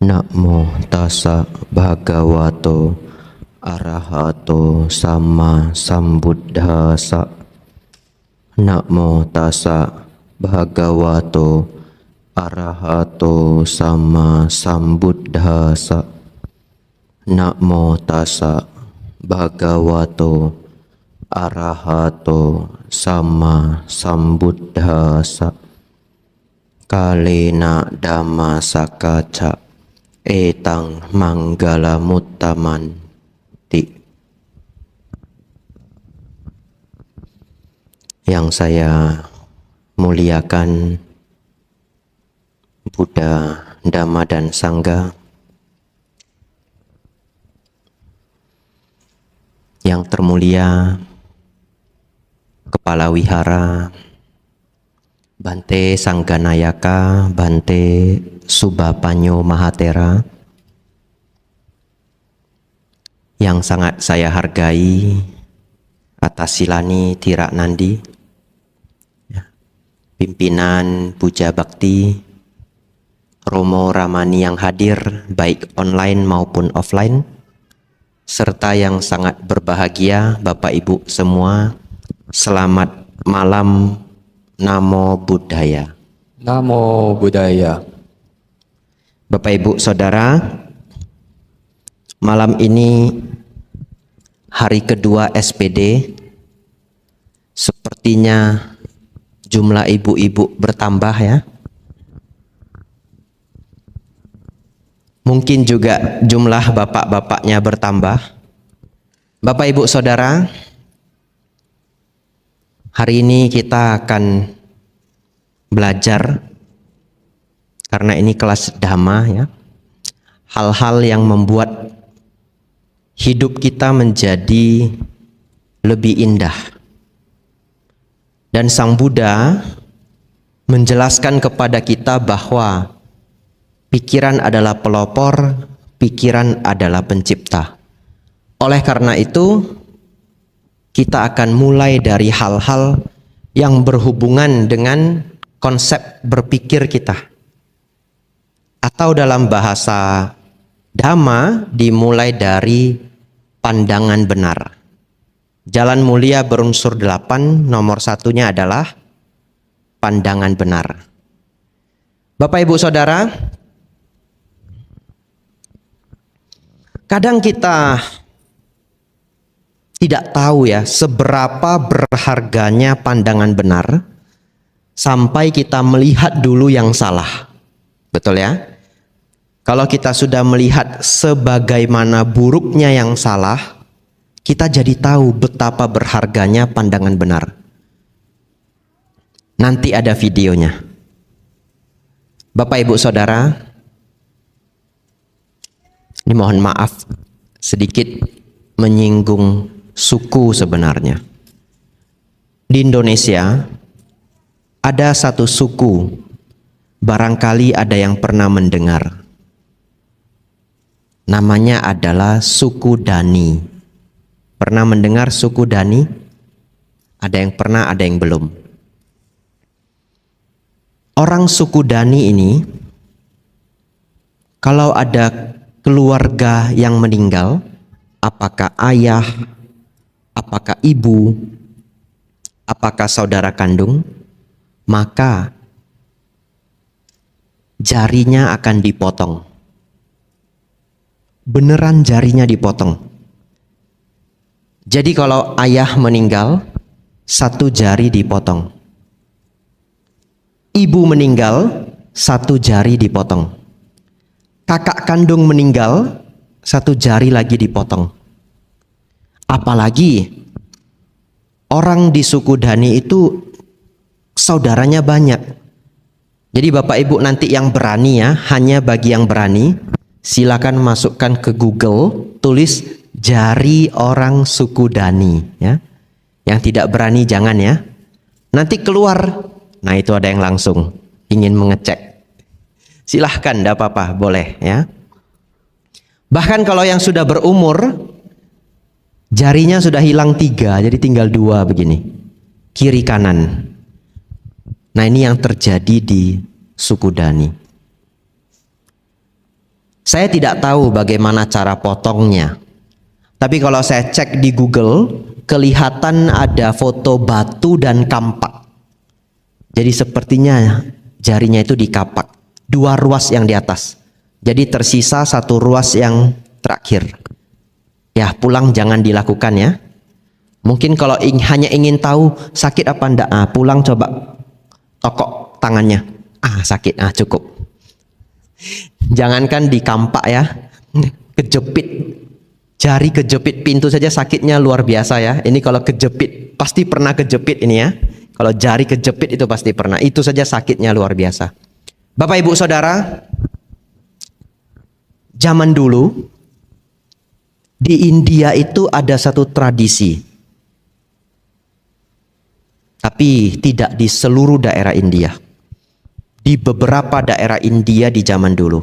Namo tassa bhagavato arahato sama sambuddhassa. Namo tassa bhagavato arahato sama sambuddhassa. Namo tassa bhagavato arahato sama sambuddhassa. Kalena dhamma sakaca etang manggala muttamanti. Yang saya muliakan Buddha, Dhamma dan Sangha, yang termulia Kepala Wihara Bante Sangganayaka, Bante Subapanyo Mahatera, yang sangat saya hargai atas Silani Tirak Nandi, pimpinan Puja Bakti, Romo Ramani yang hadir baik online maupun offline, serta yang sangat berbahagia Bapak Ibu semua, selamat malam. Namo Buddhaya. Namo Buddhaya. Bapak Ibu Saudara, malam ini hari kedua SPD, sepertinya jumlah ibu-ibu bertambah ya. Mungkin juga jumlah bapak-bapaknya bertambah. Bapak Ibu Saudara, hari ini kita akan belajar, karena ini kelas Dhamma ya, hal-hal yang membuat hidup kita menjadi lebih indah. Dan Sang Buddha menjelaskan kepada kita bahwa pikiran adalah pelopor, pikiran adalah pencipta. Oleh karena itu, kita akan mulai dari hal-hal yang berhubungan dengan konsep berpikir kita. Atau dalam bahasa Dhamma dimulai dari pandangan benar. Jalan mulia berunsur 8, nomor satunya adalah pandangan benar. Bapak Ibu Saudara, kadang kita tidak tahu ya seberapa berharganya pandangan benar sampai kita melihat dulu yang salah. Betul ya? Kalau kita sudah melihat sebagaimana buruknya yang salah, kita jadi tahu betapa berharganya pandangan benar. Nanti ada videonya. Bapak Ibu Saudara, ini mohon maaf sedikit menyinggung suku sebenarnya. Di Indonesia ada satu suku, barangkali ada yang pernah mendengar. Namanya adalah suku Dani. Pernah mendengar suku Dani? Ada yang pernah, ada yang belum. Orang suku Dani ini, kalau ada keluarga yang meninggal, apakah ayah, apakah ibu, apakah saudara kandung, maka jarinya akan dipotong. Beneran jarinya dipotong. Jadi kalau ayah meninggal, satu jari dipotong. Ibu meninggal, satu jari dipotong. Kakak kandung meninggal, satu jari lagi dipotong. Apalagi orang di suku Dani itu saudaranya banyak. Jadi Bapak Ibu nanti yang berani ya, hanya bagi yang berani, silakan masukkan ke Google, tulis jari orang suku Dani ya. Yang tidak berani jangan ya. Nanti keluar, nah itu ada yang langsung ingin mengecek. Silahkan, tidak apa-apa, boleh ya. Bahkan kalau yang sudah berumur, jarinya sudah hilang 3, jadi tinggal 2 begini. kiri kanan. Nah, ini yang terjadi di suku Dani. Saya tidak tahu bagaimana cara potongnya. Tapi kalau saya cek di Google, kelihatan ada foto batu dan kampak. Jadi sepertinya jarinya itu dikapak. 2 ruas yang di atas. Jadi tersisa 1 ruas yang terakhir. Ya, pulang jangan dilakukan ya. Mungkin kalau hanya ingin tahu sakit apa enggak, pulang coba tokok tangannya. Sakit, cukup. Jangankan dikampak ya, kejepit. Jari kejepit pintu saja sakitnya luar biasa ya. Ini kalau kejepit, pasti pernah kejepit ini ya. Kalau jari kejepit itu pasti pernah. Itu saja sakitnya luar biasa. Bapak Ibu Saudara, zaman dulu di India itu ada satu tradisi. Tapi tidak di seluruh daerah India. Di beberapa daerah India di zaman dulu.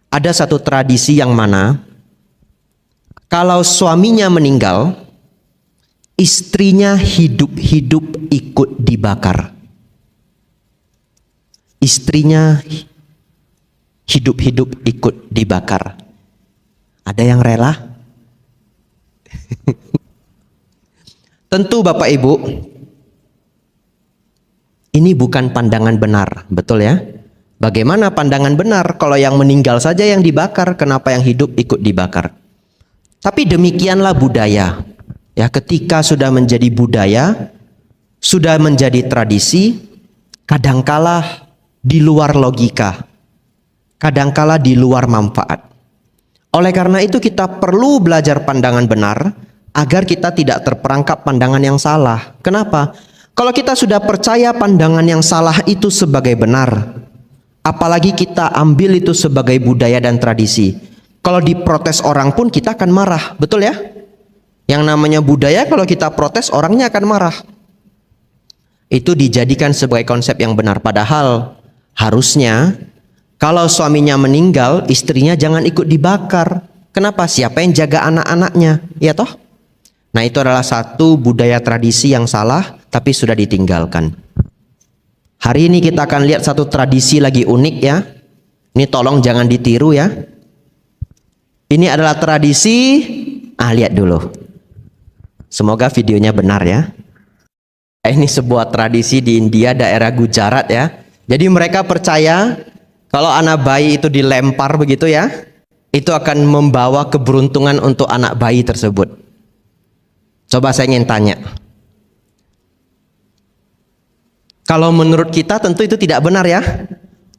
Ada satu tradisi yang mana kalau suaminya meninggal, istrinya hidup-hidup ikut dibakar. Istrinya hidup-hidup ikut dibakar. Ada yang rela? Tentu Bapak Ibu, ini bukan pandangan benar, betul ya? Bagaimana pandangan benar kalau yang meninggal saja yang dibakar, kenapa yang hidup ikut dibakar? Tapi demikianlah budaya. Ya, ketika sudah menjadi budaya, sudah menjadi tradisi, kadangkala di luar logika, kadangkala di luar manfaat. Oleh karena itu kita perlu belajar pandangan benar agar kita tidak terperangkap pandangan yang salah. Kenapa? Kalau kita sudah percaya pandangan yang salah itu sebagai benar, apalagi kita ambil itu sebagai budaya dan tradisi, kalau diprotes orang pun kita akan marah, betul ya? Yang namanya budaya, kalau kita protes orangnya akan marah. Itu dijadikan sebagai konsep yang benar. Padahal harusnya kalau suaminya meninggal, istrinya jangan ikut dibakar. Kenapa? Siapa yang jaga anak-anaknya? Ya toh? Nah, itu adalah satu budaya tradisi yang salah, tapi sudah ditinggalkan. Hari ini kita akan lihat satu tradisi lagi unik ya. Ini tolong jangan ditiru ya. Ini adalah tradisi, lihat dulu. Semoga videonya benar ya. Ini sebuah tradisi di India, daerah Gujarat ya. Jadi mereka percaya kalau anak bayi itu dilempar begitu ya, itu akan membawa keberuntungan untuk anak bayi tersebut. Coba saya ingin tanya. Kalau menurut kita tentu itu tidak benar ya.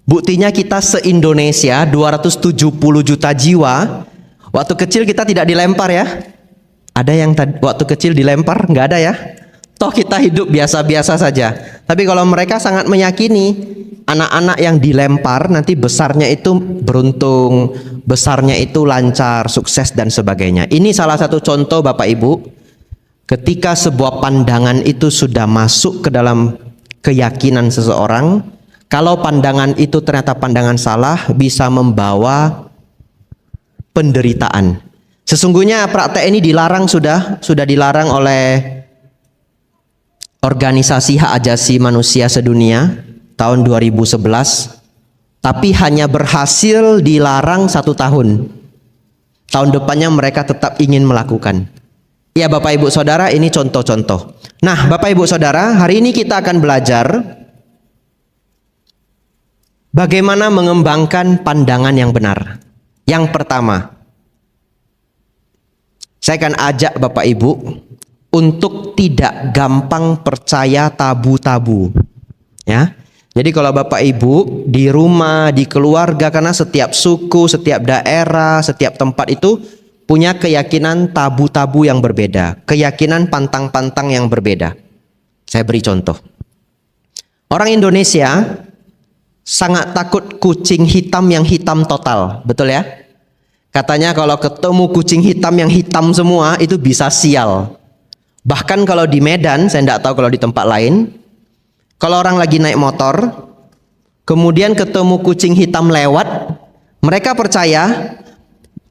Buktinya kita se-Indonesia 270 juta jiwa, waktu kecil kita tidak dilempar ya. Ada yang waktu kecil dilempar? Nggak ada ya. Toh kita hidup biasa-biasa saja. Tapi kalau mereka sangat meyakini anak-anak yang dilempar nanti besarnya itu beruntung, besarnya itu lancar, sukses dan sebagainya. Ini salah satu contoh Bapak Ibu, ketika sebuah pandangan itu sudah masuk ke dalam keyakinan seseorang, kalau pandangan itu ternyata pandangan salah, bisa membawa penderitaan. Sesungguhnya praktek ini dilarang, sudah dilarang oleh Organisasi Hak Asasi Manusia Sedunia tahun 2011, tapi hanya berhasil dilarang 1 tahun. Tahun depannya mereka tetap ingin melakukan. Ya Bapak Ibu Saudara, ini contoh-contoh. Nah Bapak Ibu Saudara, hari ini kita akan belajar bagaimana mengembangkan pandangan yang benar. Yang pertama, saya akan ajak Bapak Ibu untuk tidak gampang percaya tabu-tabu. Ya. Jadi kalau Bapak Ibu di rumah, di keluarga, karena setiap suku, setiap daerah, setiap tempat itu punya keyakinan tabu-tabu yang berbeda, keyakinan pantang-pantang yang berbeda. Saya beri contoh. Orang Indonesia sangat takut kucing hitam yang hitam total, betul ya? Katanya kalau ketemu kucing hitam yang hitam semua itu bisa sial. Bahkan kalau di Medan, saya tidak tahu kalau di tempat lain, kalau orang lagi naik motor, kemudian ketemu kucing hitam lewat, mereka percaya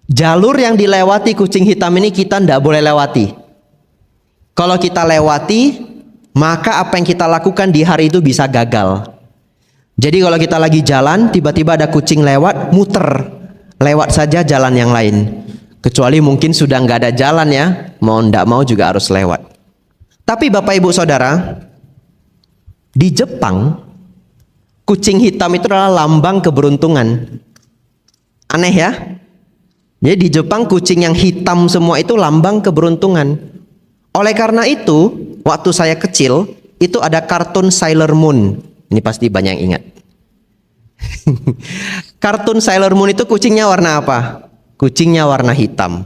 jalur yang dilewati kucing hitam ini kita tidak boleh lewati. Kalau kita lewati, maka apa yang kita lakukan di hari itu bisa gagal. Jadi kalau kita lagi jalan, tiba-tiba ada kucing lewat, muter, lewat saja jalan yang lain. Kecuali mungkin sudah nggak ada jalan ya, mau ndak mau juga harus lewat. Tapi Bapak Ibu Saudara, di Jepang, kucing hitam itu adalah lambang keberuntungan. Aneh ya? Jadi di Jepang kucing yang hitam semua itu lambang keberuntungan. Oleh karena itu, waktu saya kecil, itu ada kartun Sailor Moon. Ini pasti banyak yang ingat. Kartun Sailor Moon itu kucingnya warna apa? Kucingnya warna hitam.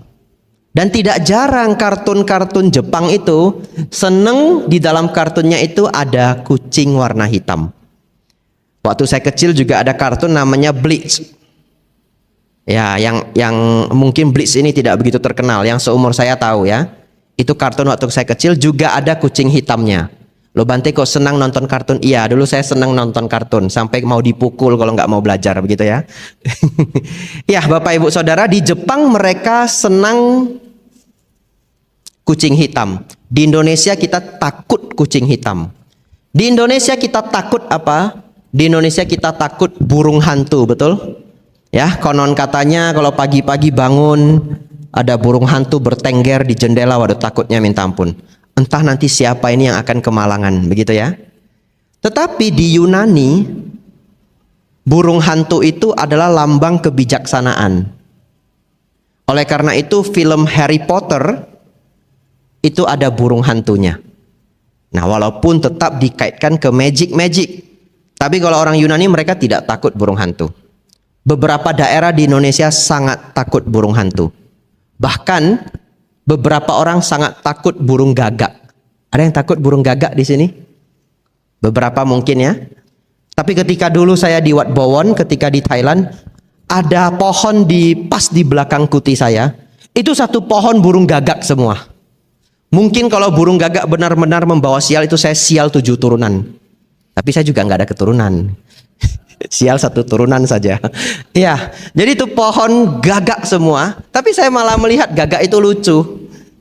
Dan tidak jarang kartun-kartun Jepang itu seneng di dalam kartunnya itu ada kucing warna hitam. Waktu saya kecil juga ada kartun namanya Bleach. Ya, yang mungkin Bleach ini tidak begitu terkenal, yang seumur saya tahu ya. Itu kartun waktu saya kecil juga ada kucing hitamnya. Lo Bante kok senang nonton kartun? Iya, dulu saya senang nonton kartun sampai mau dipukul kalau nggak mau belajar begitu ya. Ya, Bapak Ibu Saudara, di Jepang mereka senang kucing hitam. Di Indonesia kita takut kucing hitam. Di Indonesia kita takut apa? Di Indonesia kita takut burung hantu, betul? Ya, konon katanya kalau pagi-pagi bangun ada burung hantu bertengger di jendela, waduh takutnya minta ampun. Entah nanti siapa ini yang akan kemalangan, begitu ya. Tetapi di Yunani, burung hantu itu adalah lambang kebijaksanaan. Oleh karena itu film Harry Potter itu ada burung hantunya. Nah, walaupun tetap dikaitkan ke magic. Tapi kalau orang Yunani mereka tidak takut burung hantu. Beberapa daerah di Indonesia sangat takut burung hantu. Bahkan beberapa orang sangat takut burung gagak. Ada yang takut burung gagak di sini? Beberapa mungkin ya. Tapi ketika dulu saya di Wat Bowon, ketika di Thailand, ada pohon pas di belakang kuti saya. Itu satu pohon burung gagak semua. Mungkin kalau burung gagak benar-benar membawa sial, itu saya sial 7 turunan. Tapi saya juga nggak ada keturunan. Sial 1 turunan saja. Ya, jadi itu pohon gagak semua. Tapi saya malah melihat gagak itu lucu.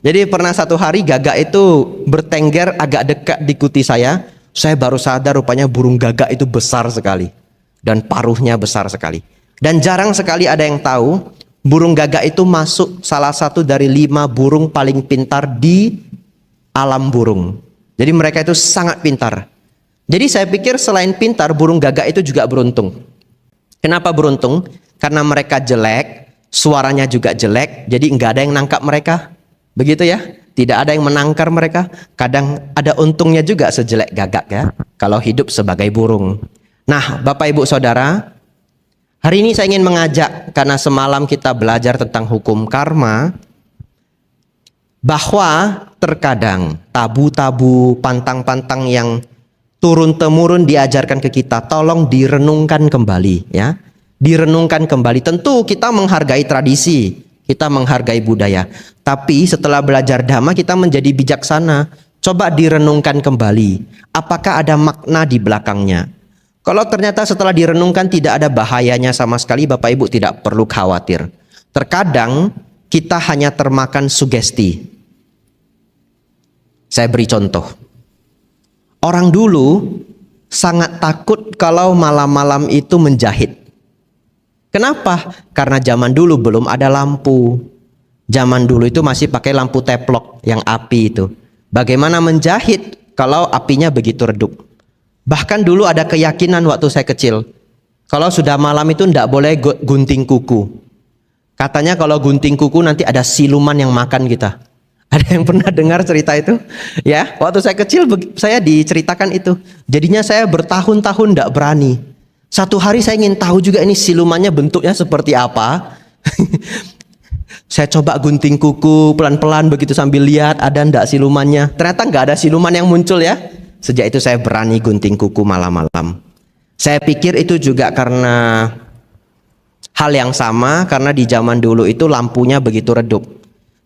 Jadi pernah satu hari gagak itu bertengger agak dekat di kuti saya. Saya baru sadar rupanya burung gagak itu besar sekali. Dan paruhnya besar sekali. Dan jarang sekali ada yang tahu burung gagak itu masuk salah satu dari 5 burung paling pintar di alam burung. Jadi mereka itu sangat pintar. Jadi saya pikir selain pintar, burung gagak itu juga beruntung. Kenapa beruntung? Karena mereka jelek, suaranya juga jelek, jadi nggak ada yang nangkap mereka. Begitu ya? Tidak ada yang menangkar mereka. Kadang ada untungnya juga sejelek gagak ya, kalau hidup sebagai burung. Nah, Bapak Ibu Saudara, hari ini saya ingin mengajak, karena semalam kita belajar tentang hukum karma, bahwa terkadang tabu-tabu, pantang-pantang yang turun-temurun diajarkan ke kita, tolong direnungkan kembali ya. Direnungkan kembali. Tentu kita menghargai tradisi, kita menghargai budaya. Tapi setelah belajar dhamma kita menjadi bijaksana. Coba direnungkan kembali. Apakah ada makna di belakangnya? Kalau ternyata setelah direnungkan tidak ada bahayanya sama sekali, Bapak Ibu tidak perlu khawatir. Terkadang kita hanya termakan sugesti. Saya beri contoh. Orang dulu sangat takut kalau malam-malam itu menjahit. Kenapa? Karena zaman dulu belum ada lampu. Zaman dulu itu masih pakai lampu teplok yang api itu. Bagaimana menjahit kalau apinya begitu redup? Bahkan dulu ada keyakinan waktu saya kecil, kalau sudah malam itu tidak boleh gunting kuku. Katanya kalau gunting kuku nanti ada siluman yang makan kita. Ada yang pernah dengar cerita itu? Ya, waktu saya kecil saya diceritakan itu. Jadinya saya bertahun-tahun tidak berani. Satu hari saya ingin tahu juga ini silumannya bentuknya seperti apa. Saya coba gunting kuku pelan-pelan begitu sambil lihat ada ndak silumannya. Ternyata nggak ada siluman yang muncul ya. Sejak itu saya berani gunting kuku malam-malam. Saya pikir itu juga karena hal yang sama, karena di zaman dulu itu lampunya begitu redup.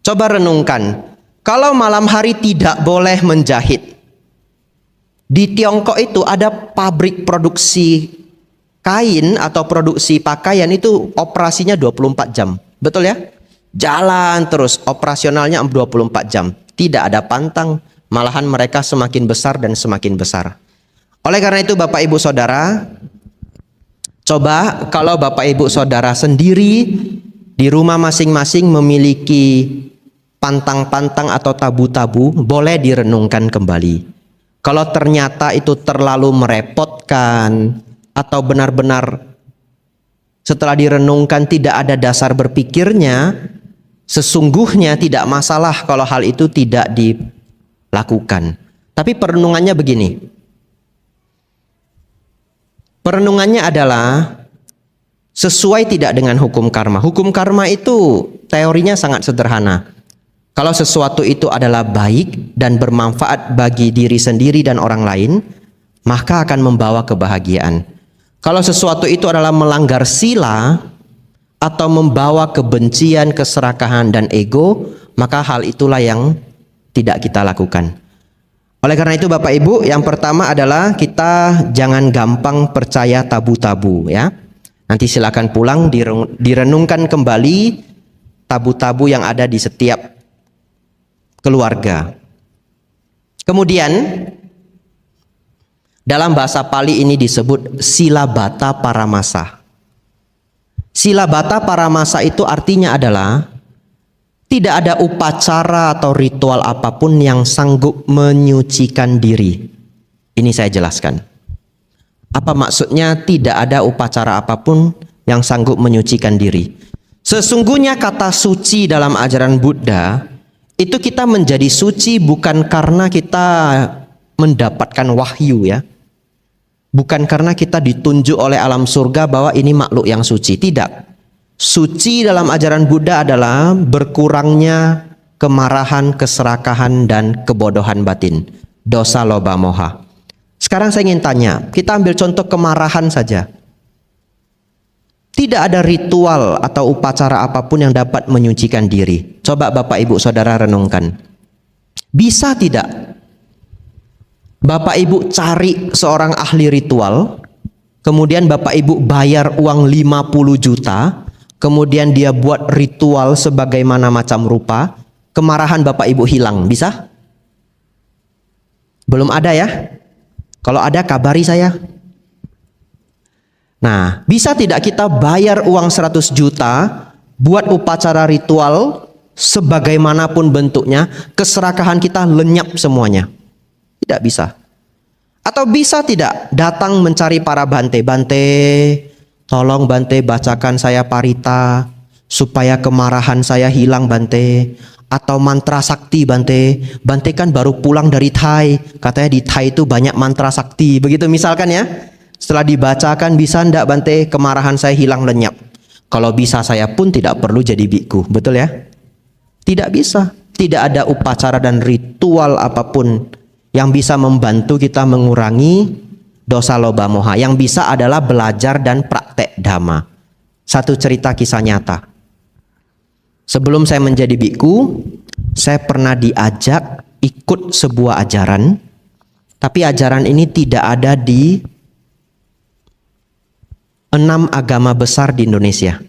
Coba renungkan. Kalau malam hari tidak boleh menjahit. Di Tiongkok itu ada pabrik produksi kain atau produksi pakaian itu operasinya 24 jam. Betul ya? Jalan terus, operasionalnya 24 jam. Tidak ada pantang, Malahan mereka semakin besar dan semakin besar. Oleh karena itu Bapak Ibu Saudara, coba kalau Bapak Ibu Saudara sendiri di rumah masing-masing memiliki pantang-pantang atau tabu-tabu, boleh direnungkan kembali. Kalau ternyata itu terlalu merepotkan atau benar-benar setelah direnungkan tidak ada dasar berpikirnya, sesungguhnya tidak masalah kalau hal itu tidak dilakukan. Tapi perenungannya begini. Perenungannya adalah sesuai tidak dengan hukum karma. Hukum karma itu teorinya sangat sederhana. Kalau sesuatu itu adalah baik dan bermanfaat bagi diri sendiri dan orang lain, maka akan membawa kebahagiaan. Kalau sesuatu itu adalah melanggar sila atau membawa kebencian, keserakahan, dan ego, maka hal itulah yang tidak kita lakukan. Oleh karena itu Bapak Ibu, yang pertama adalah kita jangan gampang percaya tabu-tabu ya. Nanti silakan pulang direnungkan kembali tabu-tabu yang ada di setiap keluarga. Kemudian dalam bahasa Pali ini disebut silabata paramasa. Silabata paramasa itu artinya adalah tidak ada upacara atau ritual apapun yang sanggup menyucikan diri. Ini saya jelaskan. Apa maksudnya tidak ada upacara apapun yang sanggup menyucikan diri? Sesungguhnya kata suci dalam ajaran Buddha, itu kita menjadi suci bukan karena kita mendapatkan wahyu ya. Bukan karena kita ditunjuk oleh alam surga bahwa ini makhluk yang suci. Tidak. Suci dalam ajaran Buddha adalah berkurangnya kemarahan, keserakahan, dan kebodohan batin. Dosa, loba, moha. Sekarang saya ingin tanya, kita ambil contoh kemarahan saja. Tidak ada ritual atau upacara apapun yang dapat menyucikan diri. Coba Bapak Ibu Saudara renungkan. Bisa tidak Bapak Ibu cari seorang ahli ritual, kemudian Bapak Ibu bayar uang 50 juta, kemudian dia buat ritual sebagaimana macam rupa, kemarahan Bapak Ibu hilang, bisa? Belum ada ya? Kalau ada kabari saya. Nah, bisa tidak kita bayar uang 100 juta buat upacara ritual sebagaimanapun bentuknya, keserakahan kita lenyap semuanya? Tidak bisa. Atau bisa tidak datang mencari para bante, tolong bante bacakan saya parita supaya kemarahan saya hilang bante. Atau mantra sakti bante kan baru pulang dari Thai, katanya di Thai itu banyak mantra sakti, begitu misalkan ya. Setelah dibacakan, bisa ndak bante kemarahan saya hilang lenyap? Kalau bisa saya pun tidak perlu jadi biku, betul ya? Tidak bisa. Tidak ada upacara dan ritual apapun yang bisa membantu kita mengurangi dosa loba moha. Yang bisa adalah belajar dan praktek dhamma. Satu cerita kisah nyata. Sebelum saya menjadi biku, saya pernah diajak ikut sebuah ajaran, tapi ajaran ini tidak ada di 6 agama besar di Indonesia.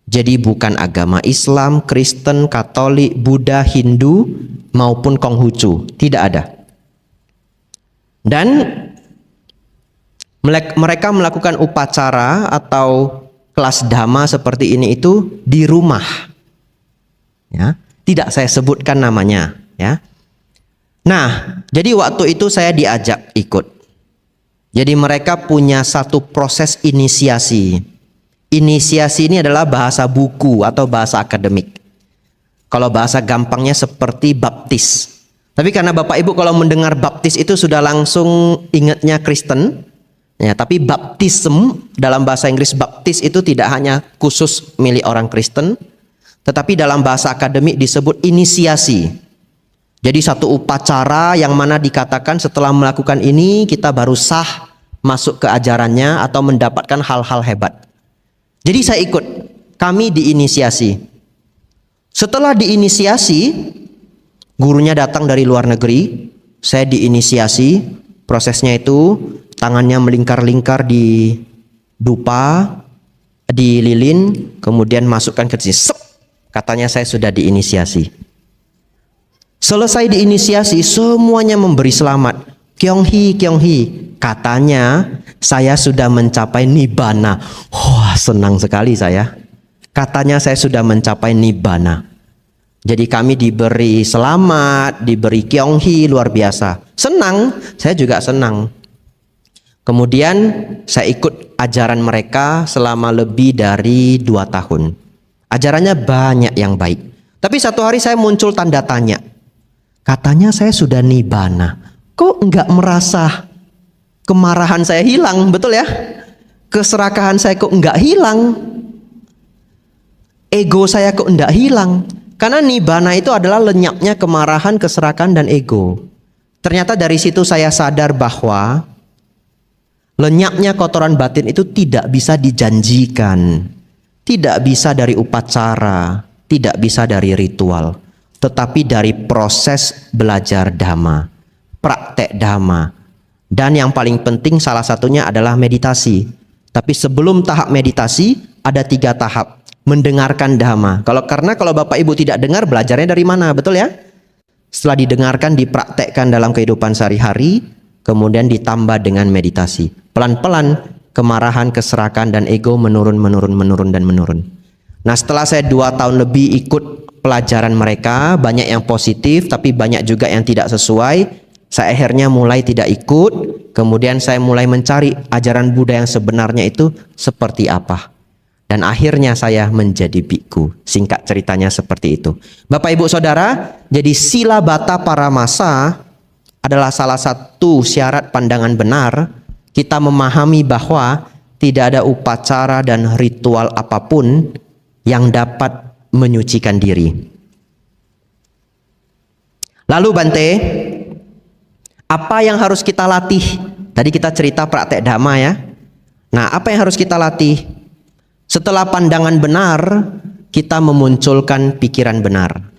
Jadi bukan agama Islam, Kristen, Katolik, Buddha, Hindu, maupun Konghucu. Tidak ada. Dan mereka melakukan upacara atau kelas dhamma seperti ini itu di rumah. Ya, tidak saya sebutkan namanya. Ya. Nah, jadi waktu itu saya diajak ikut. Jadi mereka punya satu proses inisiasi. Inisiasi ini adalah bahasa buku atau bahasa akademik. Kalau bahasa gampangnya seperti baptis. Tapi karena Bapak Ibu kalau mendengar baptis itu sudah langsung ingatnya Kristen. Ya, tapi baptism dalam bahasa Inggris baptis itu tidak hanya khusus milik orang Kristen, tetapi dalam bahasa akademik disebut inisiasi. Jadi satu upacara yang mana dikatakan setelah melakukan ini kita baru sah masuk ke ajarannya atau mendapatkan hal-hal hebat. Jadi saya ikut, kami diinisiasi. Setelah diinisiasi, gurunya datang dari luar negeri, saya diinisiasi, prosesnya itu tangannya melingkar-lingkar di dupa, di lilin, kemudian masukkan ke sini. Katanya saya sudah diinisiasi. Selesai diinisiasi, semuanya memberi selamat. Kyonghi, Kyonghi, katanya saya sudah mencapai nibbana. Wah, senang sekali saya. Katanya saya sudah mencapai nibbana. Jadi kami diberi selamat, diberi Kyonghi, luar biasa. Senang, saya juga senang. Kemudian saya ikut ajaran mereka selama lebih dari 2 tahun. Ajarannya banyak yang baik. Tapi satu hari saya muncul tanda tanya. Katanya saya sudah nibbana. Kok enggak merasa kemarahan saya hilang, betul ya? Keserakahan saya kok enggak hilang? Ego saya kok enggak hilang? Karena nibbana itu adalah lenyapnya kemarahan, keserakahan, dan ego. Ternyata dari situ saya sadar bahwa lenyapnya kotoran batin itu tidak bisa dijanjikan. Tidak bisa dari upacara, tidak bisa dari ritual, tetapi dari proses belajar dhamma, praktek dhamma. Dan yang paling penting salah satunya adalah meditasi. Tapi sebelum tahap meditasi ada 3 tahap. Mendengarkan dhamma. Kalau Bapak Ibu tidak dengar, belajarnya dari mana? Betul ya? Setelah didengarkan, dipraktekkan dalam kehidupan sehari-hari, kemudian ditambah dengan meditasi. Pelan-pelan kemarahan, keserakahan, dan ego menurun. Nah, setelah saya 2 tahun lebih ikut pelajaran mereka, banyak yang positif, tapi banyak juga yang tidak sesuai. Saya akhirnya mulai tidak ikut. Kemudian saya mulai mencari ajaran Buddha yang sebenarnya itu seperti apa. Dan akhirnya saya menjadi bikku. Singkat ceritanya seperti itu. Bapak Ibu Saudara, jadi sila bata paramasa adalah salah satu syarat pandangan benar. Kita memahami bahwa tidak ada upacara dan ritual apapun yang dapat menyucikan diri. Lalu Bante, apa yang harus kita latih? Tadi kita cerita praktek dhamma ya. Nah, apa yang harus kita latih? Setelah pandangan benar, kita memunculkan pikiran benar.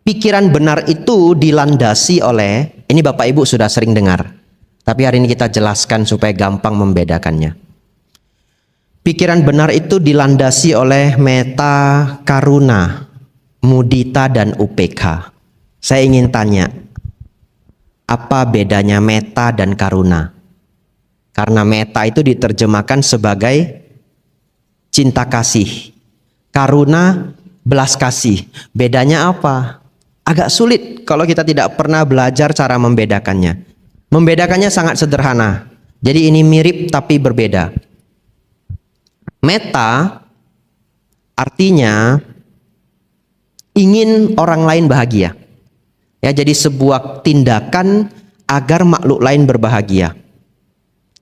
Pikiran benar itu dilandasi oleh, ini Bapak Ibu sudah sering dengar, tapi hari ini kita jelaskan supaya gampang membedakannya. Pikiran benar itu dilandasi oleh metta, karuna, mudita, dan upekha. Saya ingin tanya, apa bedanya metta dan karuna? Karena metta itu diterjemahkan sebagai cinta kasih, karuna belas kasih. Bedanya apa? Agak sulit kalau kita tidak pernah belajar cara membedakannya. Membedakannya sangat sederhana. Jadi ini mirip tapi berbeda. Metta artinya ingin orang lain bahagia. Ya, jadi sebuah tindakan agar makhluk lain berbahagia.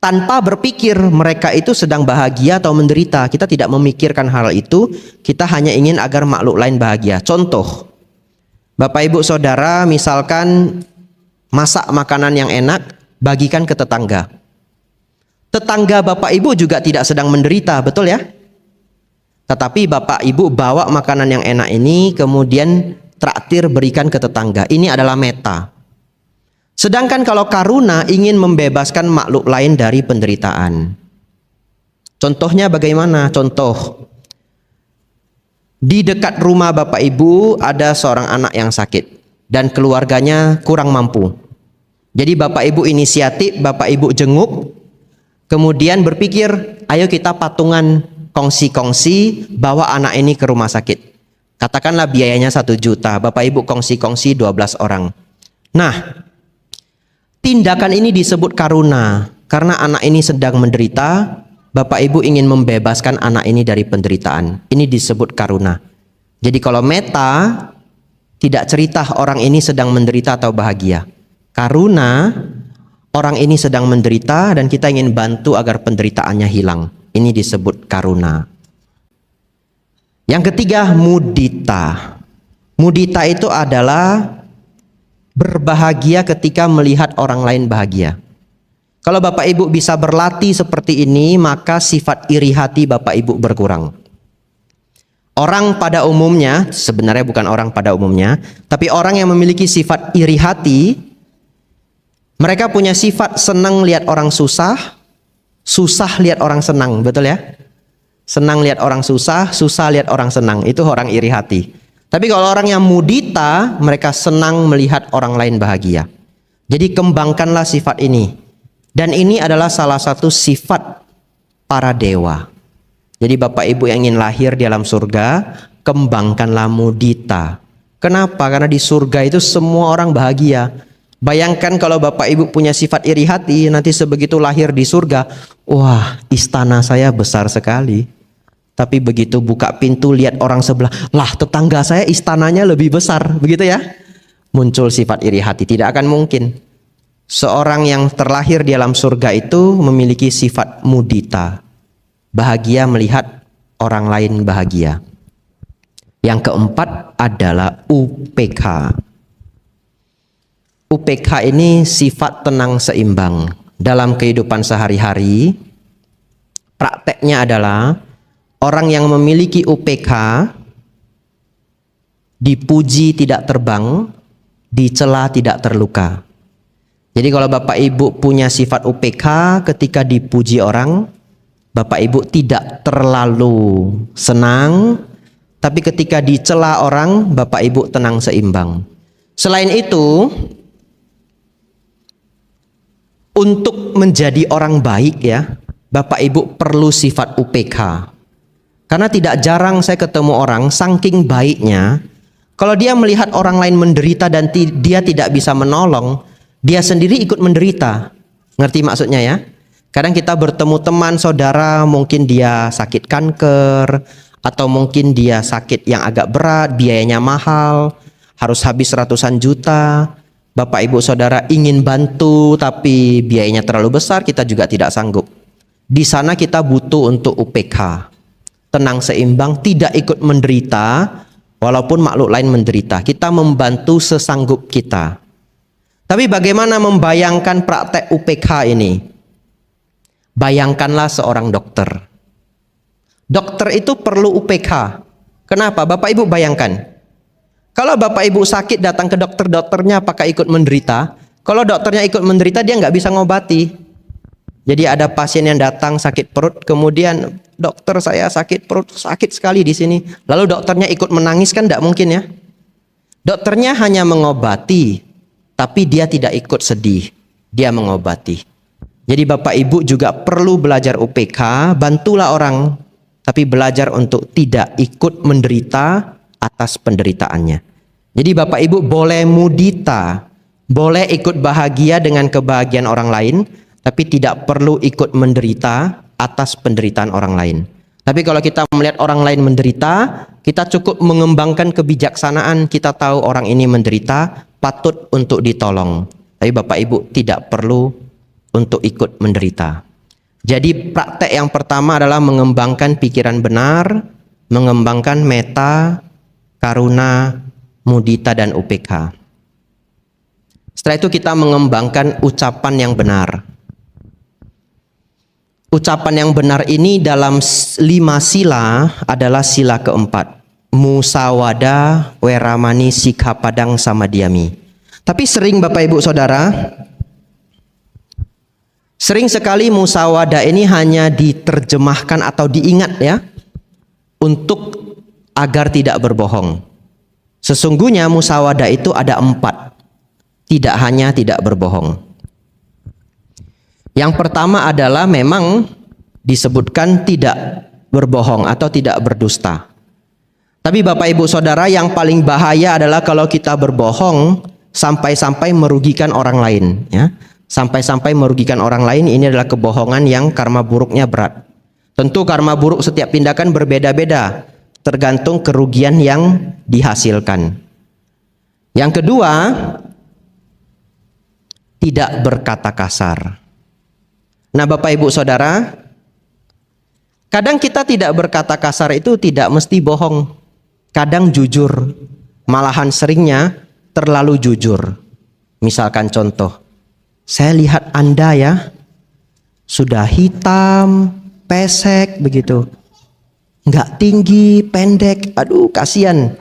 Tanpa berpikir mereka itu sedang bahagia atau menderita. Kita tidak memikirkan hal itu. Kita hanya ingin agar makhluk lain bahagia. Contoh, Bapak Ibu Saudara misalkan masak makanan yang enak, bagikan ke tetangga. Tetangga Bapak Ibu juga tidak sedang menderita, betul ya? Tetapi Bapak Ibu bawa makanan yang enak ini, kemudian traktir berikan ke tetangga. Ini adalah metta. Sedangkan kalau karuna ingin membebaskan makhluk lain dari penderitaan. Contohnya bagaimana? Contoh, di dekat rumah Bapak Ibu ada seorang anak yang sakit dan keluarganya kurang mampu. Jadi Bapak Ibu inisiatif, Bapak Ibu jenguk, kemudian berpikir, ayo kita patungan kongsi-kongsi bawa anak ini ke rumah sakit. Katakanlah biayanya 1 juta, Bapak Ibu kongsi-kongsi 12 orang. Nah, tindakan ini disebut karuna. Karena anak ini sedang menderita, Bapak Ibu ingin membebaskan anak ini dari penderitaan. Ini disebut karuna. Jadi kalau metta, tidak cerita orang ini sedang menderita atau bahagia. Karuna, orang ini sedang menderita dan kita ingin bantu agar penderitaannya hilang. Ini disebut karuna. Yang ketiga, mudita. Mudita itu adalah berbahagia ketika melihat orang lain bahagia. Kalau Bapak Ibu bisa berlatih seperti ini, maka sifat iri hati Bapak Ibu berkurang. Orang pada umumnya, sebenarnya bukan orang pada umumnya, tapi orang yang memiliki sifat iri hati, mereka punya sifat senang lihat orang susah, susah lihat orang senang, betul ya? Senang lihat orang susah, susah lihat orang senang, itu orang iri hati. Tapi kalau orang yang mudita, mereka senang melihat orang lain bahagia. Jadi kembangkanlah sifat ini. Dan ini adalah salah satu sifat para dewa. Jadi Bapak Ibu yang ingin lahir di alam surga, kembangkanlah mudita. Kenapa? Karena di surga itu semua orang bahagia. Bayangkan kalau Bapak Ibu punya sifat iri hati, nanti sebegitu lahir di surga, wah, istana saya besar sekali. Tapi begitu buka pintu lihat orang sebelah, lah tetangga saya istananya lebih besar, begitu ya. Muncul sifat iri hati, tidak akan mungkin. Seorang yang terlahir di alam surga itu memiliki sifat mudita. Bahagia melihat orang lain bahagia. Yang keempat adalah UPK. UPK ini sifat tenang seimbang. Dalam kehidupan sehari-hari, prakteknya adalah orang yang memiliki UPK dipuji tidak terbang, dicela tidak terluka. Jadi kalau Bapak Ibu punya sifat UPK, ketika dipuji orang, Bapak Ibu tidak terlalu senang, tapi ketika dicela orang, Bapak Ibu tenang seimbang. Selain itu, untuk menjadi orang baik ya, Bapak Ibu perlu sifat UPK. Karena tidak jarang saya ketemu orang saking baiknya, kalau dia melihat orang lain menderita dan dia tidak bisa menolong, dia sendiri ikut menderita. Ngerti maksudnya ya? Kadang kita bertemu teman, saudara, mungkin dia sakit kanker, atau mungkin dia sakit yang agak berat, biayanya mahal, harus habis ratusan juta. Bapak Ibu Saudara ingin bantu tapi biayanya terlalu besar, kita juga tidak sanggup. Di sana kita butuh untuk UPK. Tenang seimbang, tidak ikut menderita walaupun makhluk lain menderita. Kita membantu sesanggup kita. Tapi bagaimana membayangkan praktek UPK ini? Bayangkanlah seorang dokter. Dokter itu perlu UPK. Kenapa? Bapak Ibu bayangkan. Kalau Bapak Ibu sakit datang ke dokter, dokternya apakah ikut menderita? Kalau dokternya ikut menderita, dia nggak bisa ngobati. Jadi ada pasien yang datang sakit perut, kemudian dokter saya sakit perut, sakit sekali di sini. Lalu dokternya ikut menangis, kan tidak mungkin ya. Dokternya hanya mengobati, tapi dia tidak ikut sedih. Dia mengobati. Jadi Bapak Ibu juga perlu belajar UPK, bantulah orang, tapi belajar untuk tidak ikut menderita atas penderitaannya. Jadi Bapak Ibu boleh mudita, boleh ikut bahagia dengan kebahagiaan orang lain, tapi tidak perlu ikut menderita atas penderitaan orang lain. Tapi kalau kita melihat orang lain menderita, kita cukup mengembangkan kebijaksanaan, kita tahu orang ini menderita, patut untuk ditolong. Tapi Bapak Ibu tidak perlu untuk ikut menderita. Jadi praktek yang pertama adalah mengembangkan pikiran benar, mengembangkan meta, karuna, mudita, dan UPK. Setelah itu kita mengembangkan ucapan yang benar. Ucapan yang benar ini dalam 5 sila adalah sila keempat. Musawada, weramani, sikha padang, samadiami. Tapi sering Bapak Ibu Saudara, sering sekali musawada ini hanya diterjemahkan atau diingat ya, untuk agar tidak berbohong. Sesungguhnya musawada itu ada 4, tidak hanya tidak berbohong. Yang pertama adalah memang disebutkan tidak berbohong atau tidak berdusta. Tapi Bapak Ibu Saudara, yang paling bahaya adalah kalau kita berbohong sampai-sampai merugikan orang lain ya. Sampai-sampai merugikan orang lain, ini adalah kebohongan yang karma buruknya berat. Tentu karma buruk setiap tindakan berbeda-beda, tergantung kerugian yang dihasilkan. Yang kedua, tidak berkata kasar. Nah Bapak Ibu Saudara, kadang kita tidak berkata kasar itu tidak mesti bohong. Kadang jujur, malahan seringnya terlalu jujur. Misalkan contoh, saya lihat Anda ya, sudah hitam, pesek begitu. Nggak tinggi, pendek, aduh kasihan.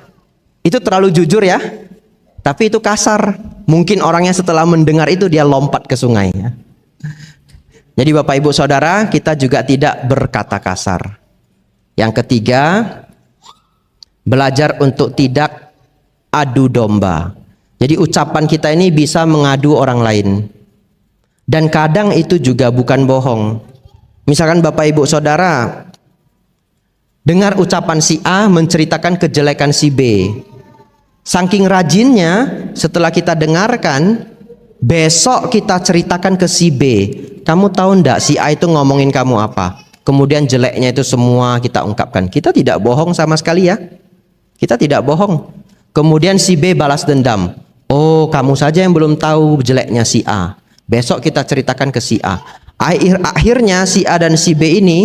Itu terlalu jujur ya, tapi itu kasar. Mungkin orangnya setelah mendengar itu dia lompat ke sungai ya. Jadi Bapak Ibu Saudara, kita juga tidak berkata kasar. Yang ketiga, Belajar untuk tidak adu domba. Jadi ucapan kita ini bisa mengadu orang lain. Dan kadang itu juga bukan bohong. Misalkan Bapak Ibu Saudara dengar ucapan si A menceritakan kejelekan si B. Saking rajinnya setelah kita dengarkan, besok kita ceritakan ke si B. Kamu tahu enggak si A itu ngomongin kamu apa? Kemudian jeleknya itu semua kita ungkapkan. Kita tidak bohong sama sekali ya. Kita tidak bohong. Kemudian si B balas dendam. Oh, kamu saja yang belum tahu jeleknya si A. Besok kita ceritakan ke si A. Akhirnya si A dan si B ini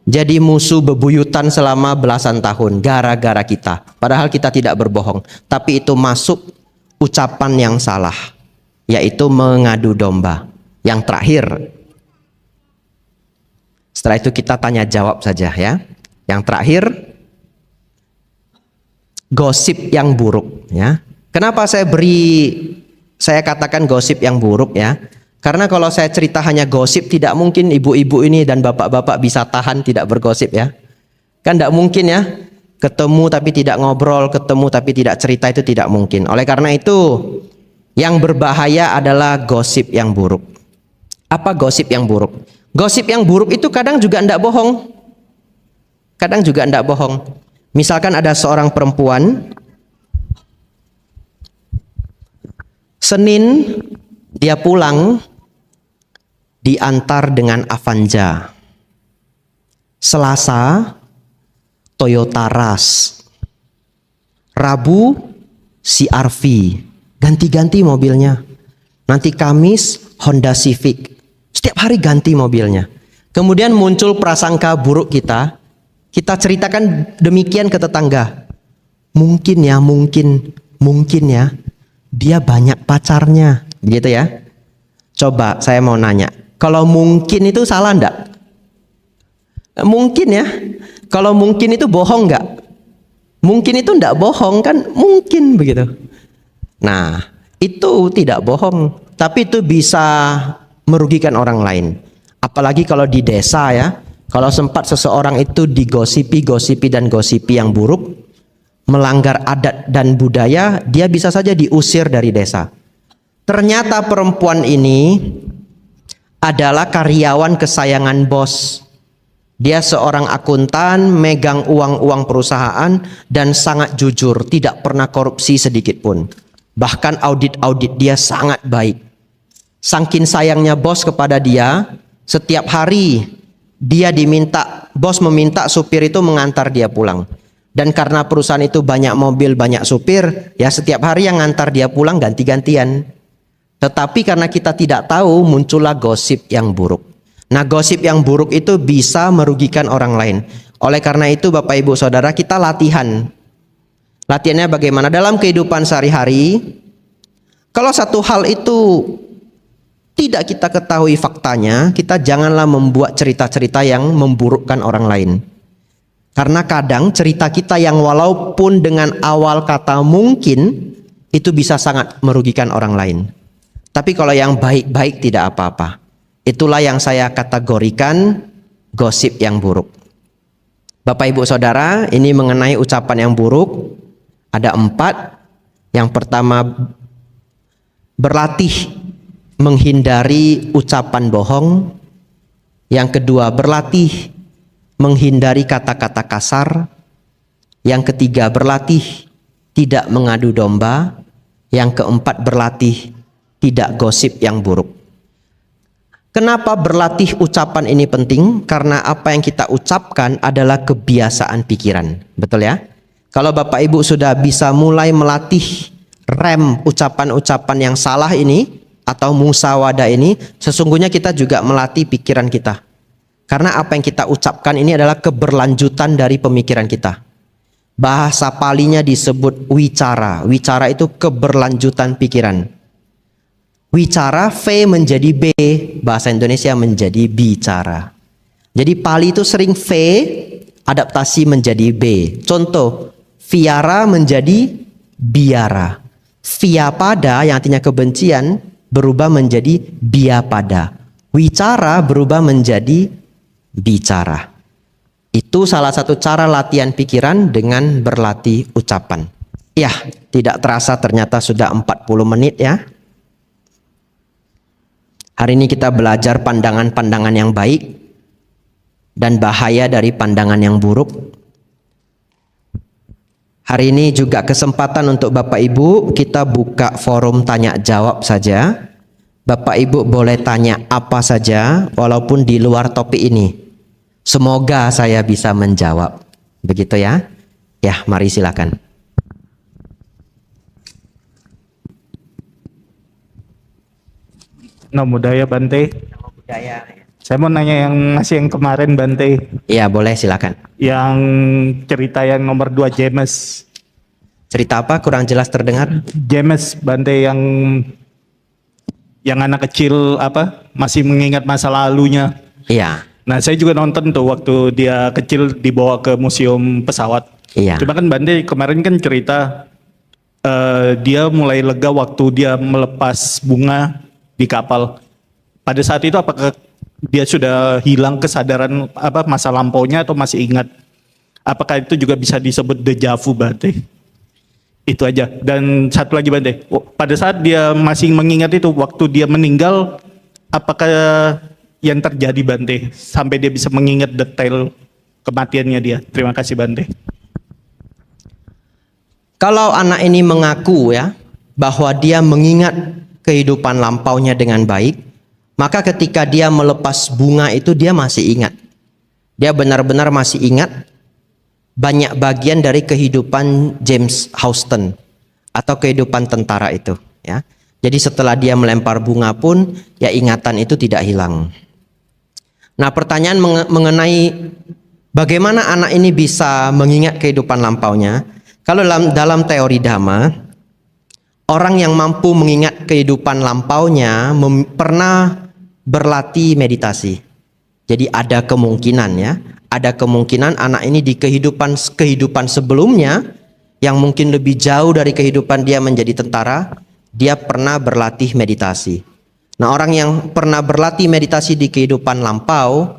jadi musuh bebuyutan selama belasan tahun gara-gara kita. Padahal kita tidak berbohong. Tapi itu masuk ucapan yang salah, yaitu mengadu domba. Yang terakhir, setelah itu kita tanya jawab saja ya. Yang terakhir, gosip yang buruk ya. Kenapa saya katakan gosip yang buruk ya? Karena kalau saya cerita hanya gosip, tidak mungkin ibu-ibu ini dan bapak-bapak bisa tahan tidak bergosip ya. Kan tidak mungkin ya. Ketemu tapi tidak ngobrol, ketemu tapi tidak cerita, itu tidak mungkin. Oleh karena itu, yang berbahaya adalah gosip yang buruk. Apa gosip yang buruk? Gosip yang buruk itu kadang juga tidak bohong. Kadang juga tidak bohong. Misalkan ada seorang perempuan, Senin dia pulang diantar dengan Avanza. Selasa Toyota Rush. Rabu CR-V. Ganti-ganti mobilnya. Nanti Kamis Honda Civic. Setiap hari ganti mobilnya. Kemudian muncul prasangka buruk kita. Kita ceritakan demikian ke tetangga. Mungkin ya. Dia banyak pacarnya, begitu ya. Coba saya mau nanya, kalau mungkin itu salah enggak? Mungkin ya. Kalau mungkin itu bohong enggak? Mungkin itu enggak bohong kan? Mungkin begitu. Nah, itu tidak bohong, tapi itu bisa merugikan orang lain. Apalagi kalau di desa ya. Kalau sempat seseorang itu digosipi yang buruk, melanggar adat dan budaya, dia bisa saja diusir dari desa. Ternyata perempuan ini adalah karyawan kesayangan bos. Dia seorang akuntan, megang uang-uang perusahaan dan sangat jujur, tidak pernah korupsi sedikit pun. Bahkan audit-audit dia sangat baik. Saking sayangnya bos kepada dia, setiap hari bos meminta supir itu mengantar dia pulang. Dan karena perusahaan itu banyak mobil, banyak supir, ya setiap hari yang ngantar dia pulang ganti-gantian. Tetapi karena kita tidak tahu, muncullah gosip yang buruk. Nah, gosip yang buruk itu bisa merugikan orang lain. Oleh karena itu Bapak Ibu Saudara, kita latihan. Latihannya bagaimana? Dalam kehidupan sehari-hari, kalau satu hal itu tidak kita ketahui faktanya, kita janganlah membuat cerita-cerita yang memburukkan orang lain. Karena kadang cerita kita yang walaupun dengan awal kata mungkin, itu bisa sangat merugikan orang lain. Tapi kalau yang baik-baik tidak apa-apa. Itulah yang saya kategorikan gosip yang buruk. Bapak Ibu Saudara, ini mengenai ucapan yang buruk. Ada 4. Yang pertama, berlatih menghindari ucapan bohong. Yang kedua, berlatih menghindari kata-kata kasar. Yang ketiga, berlatih tidak mengadu domba. Yang keempat, berlatih tidak gosip yang buruk. Kenapa berlatih ucapan ini penting? Karena apa yang kita ucapkan adalah kebiasaan pikiran. Betul ya? Kalau Bapak Ibu sudah bisa mulai melatih rem ucapan-ucapan yang salah ini atau musawadah ini, sesungguhnya kita juga melatih pikiran kita. Karena apa yang kita ucapkan ini adalah keberlanjutan dari pemikiran kita. Bahasa Palinya disebut wicara. Wicara itu keberlanjutan pikiran. Wicara V menjadi B, bahasa Indonesia menjadi bicara. Jadi Pali itu sering V adaptasi menjadi B. Contoh, viara menjadi biara. Vyapada yang artinya kebencian berubah menjadi biapada. Wicara berubah menjadi bicara. Itu salah satu cara latihan pikiran dengan berlatih ucapan. Ya, tidak terasa ternyata sudah 40 menit ya. Hari ini kita belajar pandangan-pandangan yang baik dan bahaya dari pandangan yang buruk. Hari ini juga kesempatan untuk Bapak Ibu, kita buka forum tanya jawab saja. Bapak Ibu boleh tanya apa saja walaupun di luar topik ini. Semoga saya bisa menjawab. Begitu ya. Ya, mari silakan. Namo Buddhaya Bante. Saya mau nanya yang kemarin Bante, Iya, boleh silakan. yang cerita yang nomor 2 James. Cerita apa? Kurang jelas terdengar. James Bante yang anak kecil masih mengingat masa lalunya. Iya. Nah, saya juga nonton tuh waktu dia kecil dibawa ke museum pesawat. Iya. Cuma kan Bante kemarin kan cerita dia mulai lega waktu dia melepas bunga di kapal. Pada saat itu apakah dia sudah hilang kesadaran masa lampaunya atau masih ingat? Apakah itu juga bisa disebut deja vu Bante? Itu aja. Dan satu lagi Bante, pada saat dia masih mengingat itu waktu dia meninggal, apakah yang terjadi Bante sampai dia bisa mengingat detail kematiannya dia? Terima kasih Bante. Kalau anak ini mengaku ya bahwa dia mengingat kehidupan lampaunya dengan baik, maka ketika dia melepas bunga itu dia masih ingat. Dia benar-benar masih ingat banyak bagian dari kehidupan James Houston atau kehidupan tentara itu ya. Jadi setelah dia melempar bunga pun ya ingatan itu tidak hilang. Nah, pertanyaan mengenai bagaimana anak ini bisa mengingat kehidupan lampaunya. Kalau dalam teori Dhamma, orang yang mampu mengingat kehidupan lampaunya pernah berlatih meditasi. Jadi ada kemungkinan ya, ada kemungkinan anak ini di kehidupan sebelumnya yang mungkin lebih jauh dari kehidupan dia menjadi tentara, dia pernah berlatih meditasi. Nah, orang yang pernah berlatih meditasi di kehidupan lampau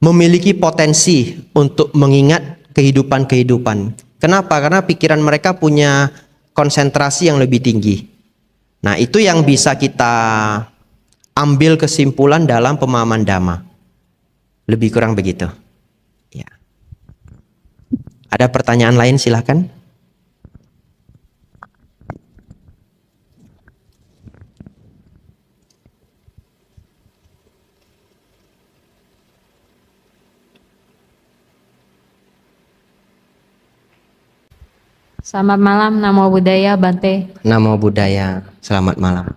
memiliki potensi untuk mengingat kehidupan-kehidupan. Kenapa? Karena pikiran mereka punya konsentrasi yang lebih tinggi. Nah, itu yang bisa kita ambil kesimpulan dalam pemahaman Dhamma. Lebih kurang begitu. Ya. Ada pertanyaan lain silakan. Selamat malam, Namo Buddhaya Bante. Namo Buddhaya, selamat malam.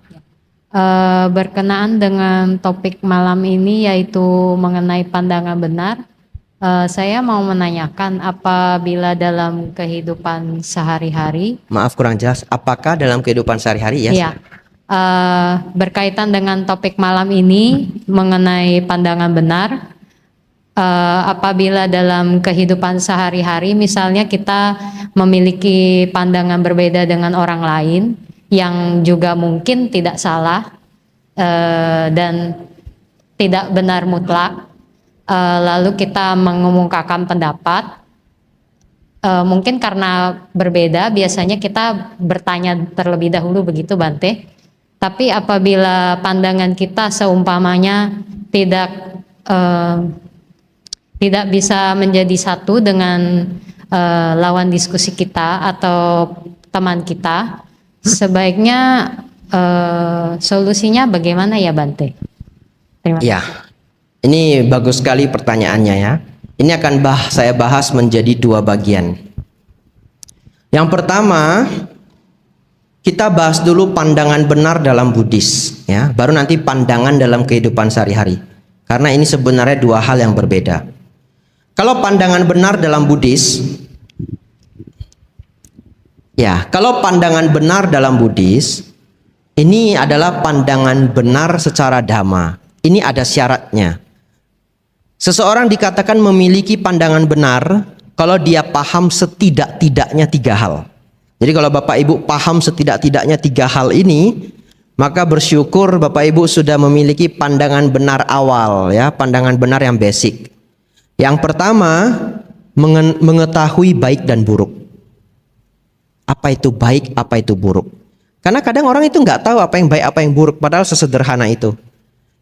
Berkenaan dengan topik malam ini yaitu mengenai pandangan benar, saya mau menanyakan apabila dalam kehidupan sehari-hari, Maaf kurang jelas, apakah dalam kehidupan sehari-hari ya? ya, berkaitan dengan topik malam ini mengenai pandangan benar, apabila dalam kehidupan sehari-hari misalnya kita memiliki pandangan berbeda dengan orang lain yang juga mungkin tidak salah dan tidak benar mutlak, lalu kita mengemukakan pendapat, mungkin karena berbeda biasanya kita bertanya terlebih dahulu begitu Bante. Tapi apabila pandangan kita seumpamanya tidak bisa menjadi satu dengan lawan diskusi kita atau teman kita, sebaiknya solusinya bagaimana ya Bante? Terima kasih. Ya, ini bagus sekali pertanyaannya ya. Ini akan saya bahas menjadi 2 bagian. Yang pertama, kita bahas dulu pandangan benar dalam Buddhis ya, baru nanti pandangan dalam kehidupan sehari-hari. Karena ini sebenarnya 2 hal yang berbeda. Kalau pandangan benar dalam Buddhis, ya, kalau pandangan benar dalam Buddhis, ini adalah pandangan benar secara Dhamma. Ini ada syaratnya. Seseorang dikatakan memiliki pandangan benar kalau dia paham setidak-tidaknya 3 hal. Jadi kalau Bapak Ibu paham setidak-tidaknya 3 hal ini, maka bersyukur Bapak Ibu sudah memiliki pandangan benar awal ya, pandangan benar yang basic. Yang pertama, mengetahui baik dan buruk. Apa itu baik, apa itu buruk. Karena kadang orang itu nggak tahu apa yang baik, apa yang buruk, padahal sesederhana itu.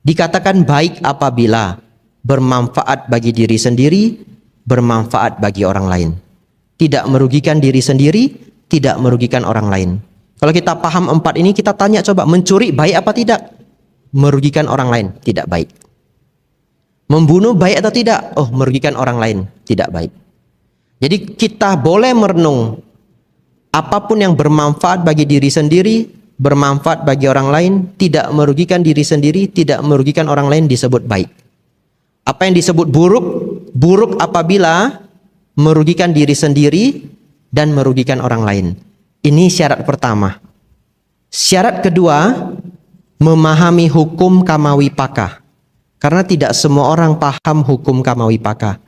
Dikatakan baik apabila bermanfaat bagi diri sendiri, bermanfaat bagi orang lain. Tidak merugikan diri sendiri, tidak merugikan orang lain. Kalau kita paham 4 ini, kita tanya coba, mencuri baik apa tidak? Merugikan orang lain, tidak baik. Membunuh baik atau tidak? Oh, merugikan orang lain, tidak baik. Jadi kita boleh merenung apapun yang bermanfaat bagi diri sendiri, bermanfaat bagi orang lain, tidak merugikan diri sendiri, tidak merugikan orang lain disebut baik. Apa yang disebut buruk? Buruk apabila merugikan diri sendiri dan merugikan orang lain. Ini syarat pertama. Syarat kedua, memahami hukum kamawipaka. Karena tidak semua orang paham hukum kamawipaka.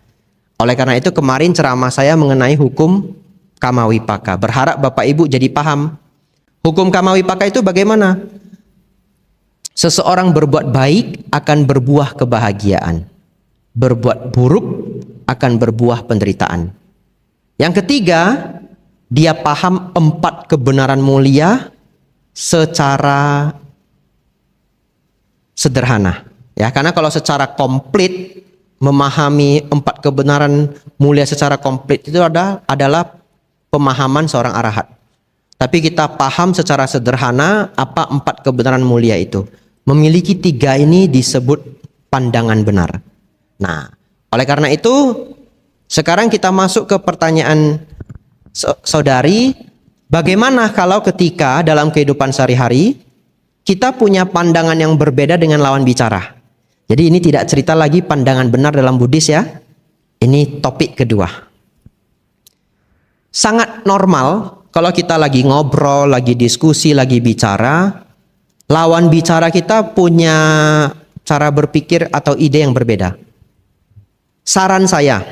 Oleh karena itu kemarin ceramah saya mengenai hukum kamawipaka. Berharap Bapak Ibu jadi paham. Hukum kamawipaka itu bagaimana? Seseorang berbuat baik akan berbuah kebahagiaan. Berbuat buruk akan berbuah penderitaan. Yang ketiga, dia paham 4 kebenaran mulia secara sederhana. Ya, karena kalau secara komplit memahami 4 kebenaran mulia secara komplit itu adalah pemahaman seorang arahat. Tapi kita paham secara sederhana apa 4 kebenaran mulia itu. Memiliki 3 ini disebut pandangan benar. Nah, oleh karena itu sekarang kita masuk ke pertanyaan saudari, bagaimana kalau ketika dalam kehidupan sehari-hari kita punya pandangan yang berbeda dengan lawan bicara? Jadi ini tidak cerita lagi pandangan benar dalam Buddhis ya. Ini topik kedua. Sangat normal kalau kita lagi ngobrol, lagi diskusi, lagi bicara, lawan bicara kita punya cara berpikir atau ide yang berbeda. Saran saya,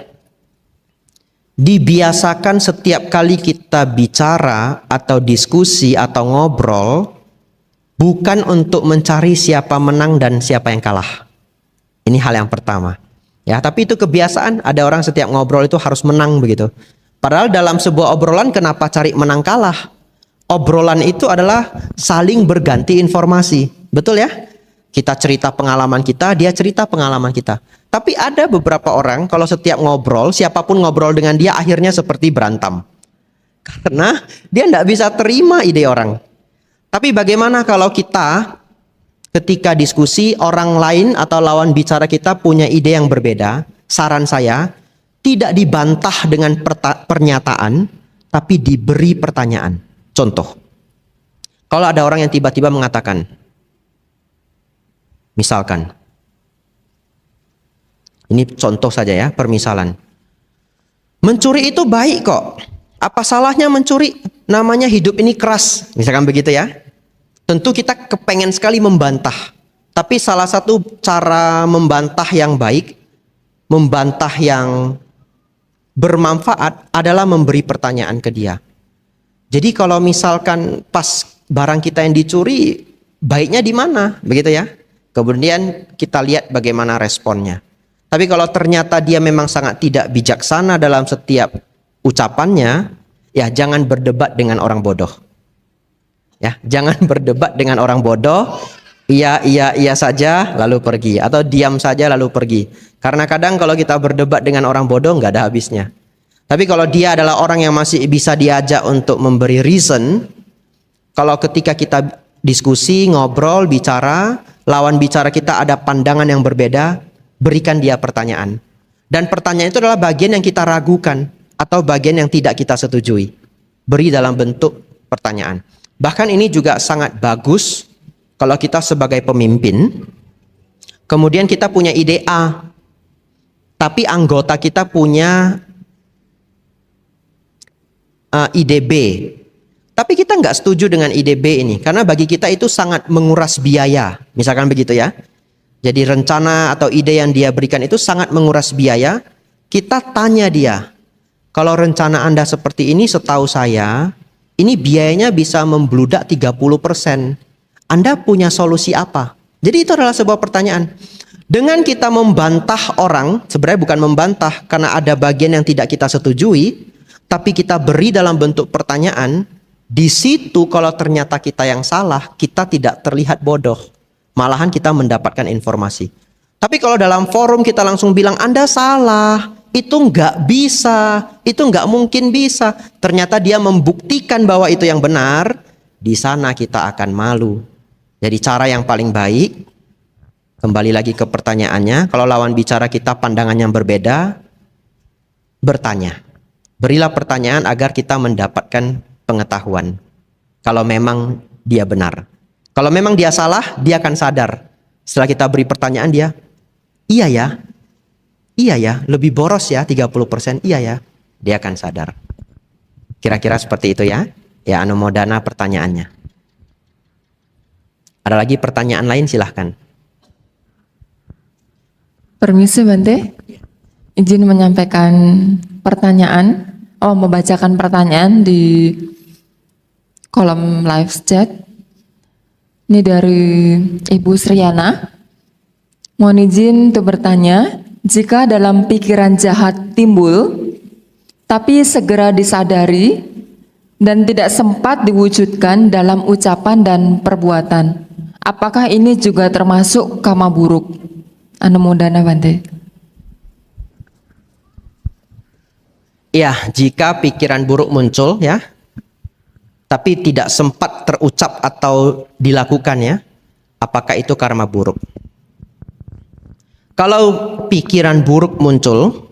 dibiasakan setiap kali kita bicara atau diskusi atau ngobrol bukan untuk mencari siapa menang dan siapa yang kalah. Ini hal yang pertama. Ya, tapi itu kebiasaan, ada orang setiap ngobrol itu harus menang begitu. Padahal dalam sebuah obrolan kenapa cari menang kalah? Obrolan itu adalah saling berganti informasi. Betul ya? Kita cerita pengalaman kita, dia cerita pengalaman kita. Tapi ada beberapa orang kalau setiap ngobrol, siapapun ngobrol dengan dia akhirnya seperti berantem. Karena dia tidak bisa terima ide orang. Tapi bagaimana kalau kita ketika diskusi orang lain atau lawan bicara kita punya ide yang berbeda? Saran saya, tidak dibantah dengan pernyataan, tapi diberi pertanyaan. Contoh, kalau ada orang yang tiba-tiba mengatakan, misalkan, ini contoh saja ya, permisalan. Mencuri itu baik kok. Apa salahnya mencuri? Namanya hidup ini keras. Misalkan begitu ya. Tentu kita kepengen sekali membantah. Tapi salah satu cara membantah yang baik, membantah yang bermanfaat adalah memberi pertanyaan ke dia. Jadi kalau misalkan pas barang kita yang dicuri, baiknya di mana? Begitu ya. Kemudian kita lihat bagaimana responnya. Tapi kalau ternyata dia memang sangat tidak bijaksana dalam setiap ucapannya, ya jangan berdebat dengan orang bodoh. Ya, jangan berdebat dengan orang bodoh. Iya saja lalu pergi, atau diam saja lalu pergi. Karena kadang kalau kita berdebat dengan orang bodoh nggak ada habisnya. Tapi kalau dia adalah orang yang masih bisa diajak untuk memberi reason, kalau ketika kita diskusi, ngobrol, bicara, lawan bicara kita ada pandangan yang berbeda, berikan dia pertanyaan. Dan pertanyaan itu adalah bagian yang kita ragukan atau bagian yang tidak kita setujui. Beri dalam bentuk pertanyaan. Bahkan ini juga sangat bagus kalau kita sebagai pemimpin, kemudian kita punya ide A, tapi anggota kita punya ide B. Tapi kita nggak setuju dengan ide B ini, karena bagi kita itu sangat menguras biaya. Misalkan begitu ya. Jadi rencana atau ide yang dia berikan itu sangat menguras biaya. Kita tanya dia, kalau rencana Anda seperti ini setahu saya, ini biayanya bisa membludak 30%. Anda punya solusi apa? Jadi itu adalah sebuah pertanyaan. Dengan kita membantah orang, sebenarnya bukan membantah karena ada bagian yang tidak kita setujui, tapi kita beri dalam bentuk pertanyaan. Di situ kalau ternyata kita yang salah, kita tidak terlihat bodoh. Malahan kita mendapatkan informasi. Tapi kalau dalam forum kita langsung bilang Anda salah, itu nggak bisa, itu nggak mungkin bisa. Ternyata dia membuktikan bahwa itu yang benar, di sana kita akan malu. Jadi cara yang paling baik, kembali lagi ke pertanyaannya, kalau lawan bicara kita pandangan yang berbeda, bertanya. Berilah pertanyaan agar kita mendapatkan pengetahuan. Kalau memang dia benar. Kalau memang dia salah, dia akan sadar. Setelah kita beri pertanyaan dia, iya ya, lebih boros ya 30%, iya ya. Dia akan sadar. Kira-kira seperti itu ya. Ya, anumodana pertanyaannya. Ada lagi pertanyaan lain, silahkan. Permisi Bante, izin menyampaikan pertanyaan, membacakan pertanyaan di kolom live chat. Ini dari Ibu Sriana. Mohon izin untuk bertanya, jika dalam pikiran jahat timbul, tapi segera disadari dan tidak sempat diwujudkan dalam ucapan dan perbuatan, apakah ini juga termasuk kama buruk? Anumodana Bante. Ya, jika pikiran buruk muncul ya, tapi tidak sempat terucap atau dilakukan ya, apakah itu karma buruk? Kalau pikiran buruk muncul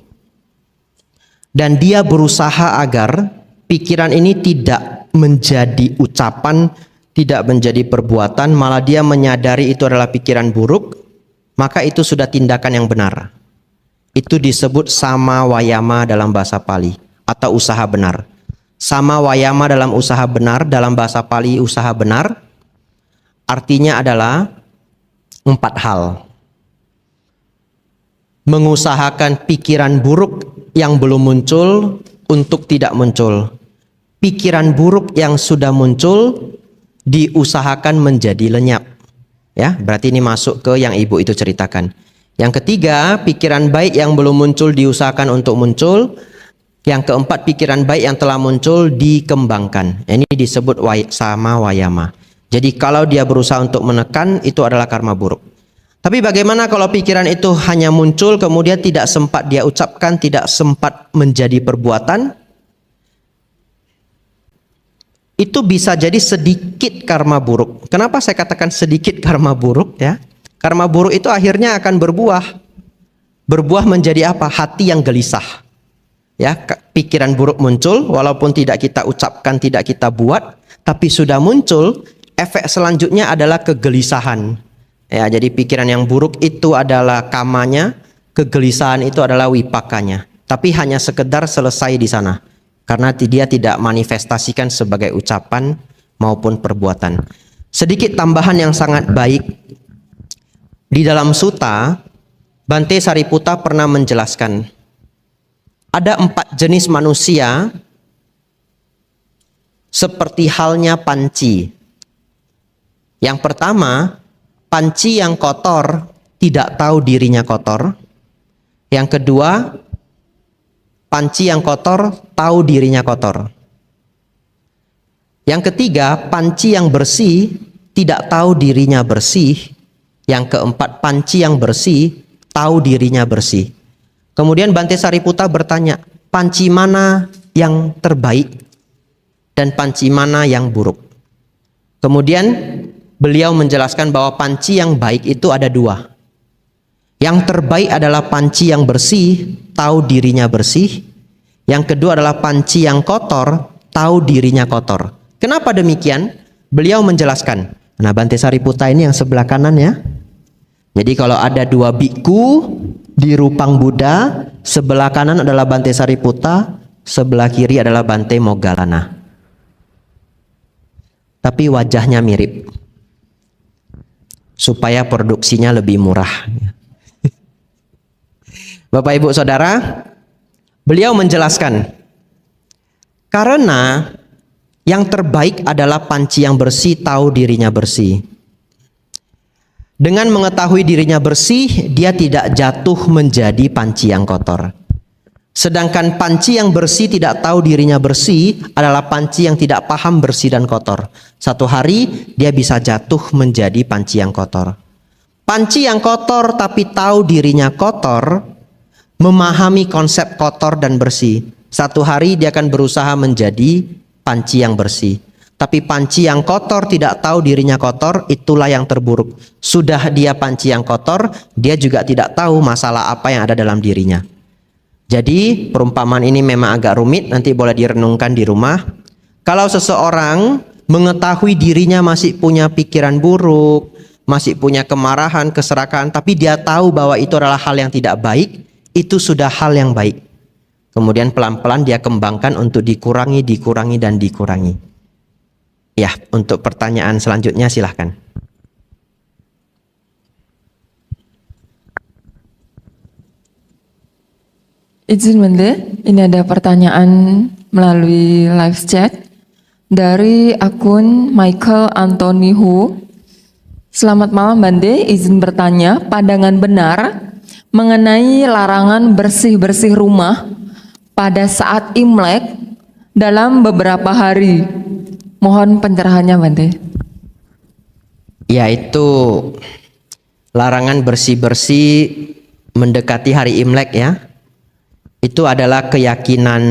dan dia berusaha agar pikiran ini tidak menjadi ucapan, tidak menjadi perbuatan, malah dia menyadari itu adalah pikiran buruk, maka itu sudah tindakan yang benar. Itu disebut sama wayama dalam bahasa Pali atau usaha benar. Sama wayama dalam usaha benar, dalam bahasa Pali usaha benar artinya adalah 4 hal. Mengusahakan pikiran buruk yang belum muncul untuk tidak muncul. Pikiran buruk yang sudah muncul diusahakan menjadi lenyap. Ya, berarti ini masuk ke yang ibu itu ceritakan. Yang ketiga, pikiran baik yang belum muncul diusahakan untuk muncul. Yang keempat, pikiran baik yang telah muncul dikembangkan. Ini disebut sama wayama. Jadi kalau dia berusaha untuk menekan, itu adalah karma buruk. Tapi bagaimana kalau pikiran itu hanya muncul kemudian tidak sempat dia ucapkan, tidak sempat menjadi perbuatan? Itu bisa jadi sedikit karma buruk. Kenapa saya katakan sedikit karma buruk ya? Karma buruk itu akhirnya akan berbuah. Berbuah menjadi apa? Hati yang gelisah. Ya, pikiran buruk muncul walaupun tidak kita ucapkan, tidak kita buat, tapi sudah muncul, efek selanjutnya adalah kegelisahan. Ya, jadi pikiran yang buruk itu adalah kamanya, kegelisahan itu adalah wipakanya. Tapi hanya sekedar selesai di sana. Karena dia tidak manifestasikan sebagai ucapan maupun perbuatan. Sedikit tambahan yang sangat baik. Di dalam Sutta, Bante Sariputta pernah menjelaskan, ada 4 jenis manusia seperti halnya panci. Yang pertama, panci yang kotor tidak tahu dirinya kotor. Yang kedua, panci yang kotor tahu dirinya kotor. Yang ketiga, panci yang bersih tidak tahu dirinya bersih. Yang keempat, panci yang bersih tahu dirinya bersih. Kemudian Bante Sariputta bertanya, panci mana yang terbaik dan panci mana yang buruk? Kemudian beliau menjelaskan bahwa panci yang baik itu ada 2. Yang terbaik adalah panci yang bersih, tahu dirinya bersih. Yang kedua adalah panci yang kotor, tahu dirinya kotor. Kenapa demikian? Beliau menjelaskan. Nah, Bante Sariputta ini yang sebelah kanan ya. Jadi kalau ada 2 biku di Rupang Buddha, sebelah kanan adalah Bante Sariputta, sebelah kiri adalah Bante Moggallana. Tapi wajahnya mirip. Supaya produksinya lebih murah. Bapak Ibu Saudara, beliau menjelaskan, karena yang terbaik adalah panci yang bersih, tahu dirinya bersih. Dengan mengetahui dirinya bersih, dia tidak jatuh menjadi panci yang kotor. Sedangkan panci yang bersih tidak tahu dirinya bersih adalah panci yang tidak paham bersih dan kotor. Satu hari dia bisa jatuh menjadi panci yang kotor. Panci yang kotor tapi tahu dirinya kotor, memahami konsep kotor dan bersih. Satu hari dia akan berusaha menjadi panci yang bersih. Tapi panci yang kotor tidak tahu dirinya kotor, itulah yang terburuk. Sudah dia panci yang kotor, dia juga tidak tahu masalah apa yang ada dalam dirinya. Jadi perumpamaan ini memang agak rumit, nanti boleh direnungkan di rumah. Kalau seseorang mengetahui dirinya masih punya pikiran buruk, masih punya kemarahan, keserakahan, tapi dia tahu bahwa itu adalah hal yang tidak baik, itu sudah hal yang baik. Kemudian pelan-pelan dia kembangkan untuk dikurangi, dan dikurangi. Ya, untuk pertanyaan selanjutnya silahkan. Izin Bante, ini ada pertanyaan melalui live chat dari akun Michael Anthony Hu. Selamat malam Bante, izin bertanya, pandangan benar mengenai larangan bersih-bersih rumah pada saat Imlek dalam beberapa hari. Mohon pencerahannya Bante. Ya, itu larangan bersih-bersih mendekati hari Imlek ya. Itu adalah keyakinan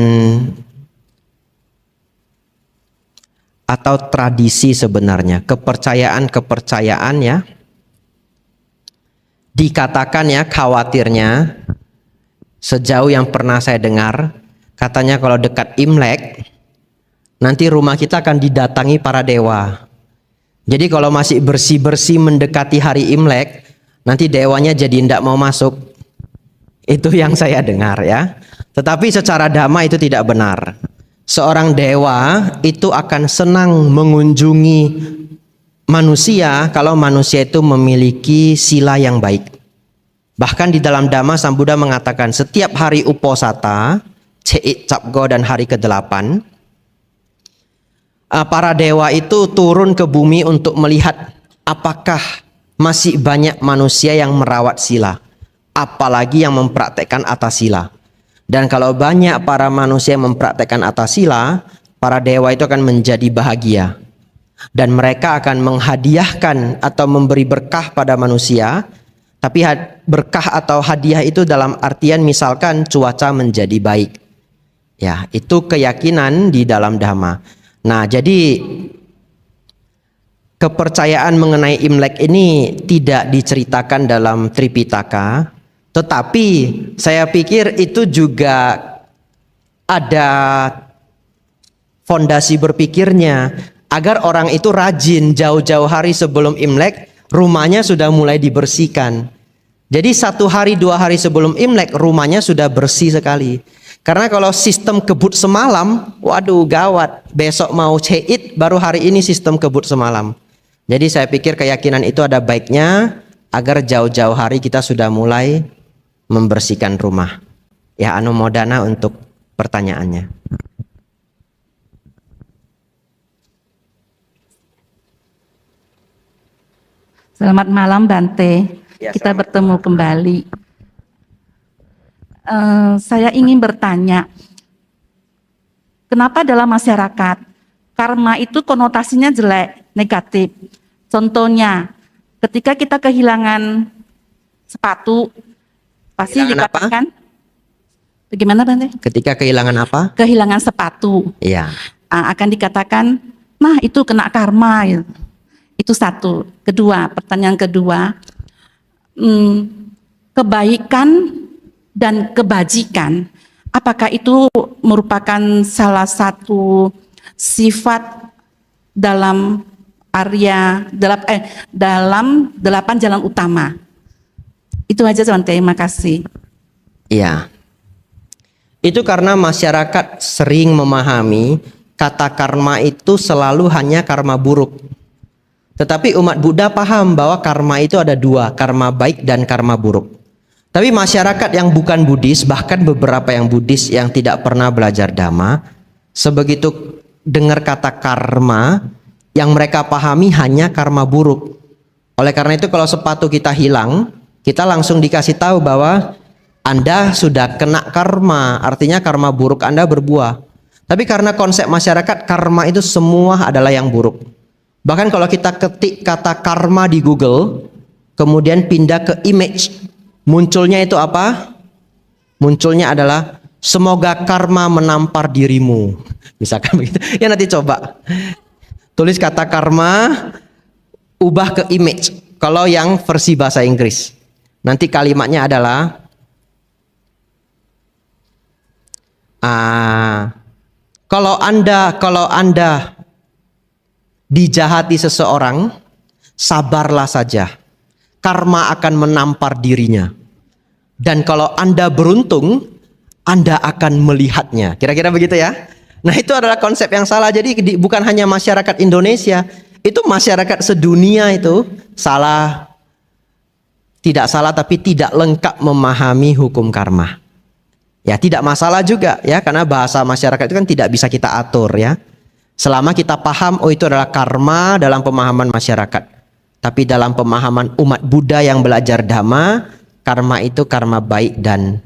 atau tradisi sebenarnya, kepercayaan ya. Dikatakan ya, khawatirnya sejauh yang pernah saya dengar, katanya kalau dekat Imlek nanti rumah kita akan didatangi para dewa. Jadi kalau masih bersih-bersih mendekati hari Imlek, nanti dewanya jadi tidak mau masuk. Itu yang saya dengar ya. Tetapi secara dhamma itu tidak benar. Seorang dewa itu akan senang mengunjungi manusia kalau manusia itu memiliki sila yang baik. Bahkan di dalam dhamma Sang Buddha mengatakan setiap hari uposata, Ceit Capgo dan hari ke-8, para dewa itu turun ke bumi untuk melihat apakah masih banyak manusia yang merawat sila, apalagi yang mempraktekkan atas sila. Dan kalau banyak para manusia yang mempraktekkan atas sila, para dewa itu akan menjadi bahagia. Dan mereka akan menghadiahkan atau memberi berkah pada manusia. Tapi berkah atau hadiah itu dalam artian misalkan cuaca menjadi baik. Ya, itu keyakinan di dalam dhamma. Nah, jadi kepercayaan mengenai Imlek ini tidak diceritakan dalam Tripitaka. Tetapi saya pikir itu juga ada fondasi berpikirnya agar orang itu rajin jauh-jauh hari sebelum Imlek rumahnya sudah mulai dibersihkan. Jadi 1 hari 2 hari sebelum Imlek rumahnya sudah bersih sekali. Karena kalau sistem kebut semalam, waduh gawat. Besok mau ceit baru hari ini sistem kebut semalam. Jadi saya pikir keyakinan itu ada baiknya agar jauh-jauh hari kita sudah mulai membersihkan rumah. Ya, anumodana untuk pertanyaannya. Selamat malam Bante, Ya, kita selamat bertemu kembali. Saya ingin bertanya, kenapa dalam masyarakat karma itu konotasinya jelek, negatif? Contohnya, ketika kita kehilangan sepatu, pasti Kehilangan dikatakan, bagaimana Bante? Ketika kehilangan apa? Kehilangan sepatu, Iya. akan dikatakan, nah itu kena karma. Gitu. Itu satu. Kedua, pertanyaan kedua, kebaikan dan kebajikan, apakah itu merupakan salah satu sifat dalam dalam 8 jalan utama? Itu aja Bante, terima kasih. Iya. Itu karena masyarakat sering memahami kata karma itu selalu hanya karma buruk. Tetapi umat Buddha paham bahwa karma itu ada 2, karma baik dan karma buruk. Tapi masyarakat yang bukan Buddhis, bahkan beberapa yang Buddhis yang tidak pernah belajar Dhamma, sebegitu dengar kata karma, yang mereka pahami hanya karma buruk. Oleh karena itu kalau sepatu kita hilang, kita langsung dikasih tahu bahwa Anda sudah kena karma, artinya karma buruk Anda berbuah. Tapi karena konsep masyarakat karma itu semua adalah yang buruk. Bahkan kalau kita ketik kata karma di Google, kemudian pindah ke image, munculnya itu apa? Munculnya adalah semoga karma menampar dirimu. Misalkan begitu. Ya nanti coba. Tulis kata karma, ubah ke image. Kalau yang versi bahasa Inggris, nanti kalimatnya adalah kalau Anda dijahati seseorang, sabarlah saja. Karma akan menampar dirinya. Dan kalau Anda beruntung, Anda akan melihatnya. Kira-kira begitu ya. Nah, itu adalah konsep yang salah. Jadi bukan hanya masyarakat Indonesia, itu masyarakat sedunia itu salah. Tidak salah tapi tidak lengkap memahami hukum karma. Ya, tidak masalah juga ya, karena bahasa masyarakat itu kan tidak bisa kita atur ya. Selama kita paham oh itu adalah karma dalam pemahaman masyarakat. Tapi dalam pemahaman umat Buddha yang belajar Dhamma, karma itu karma baik dan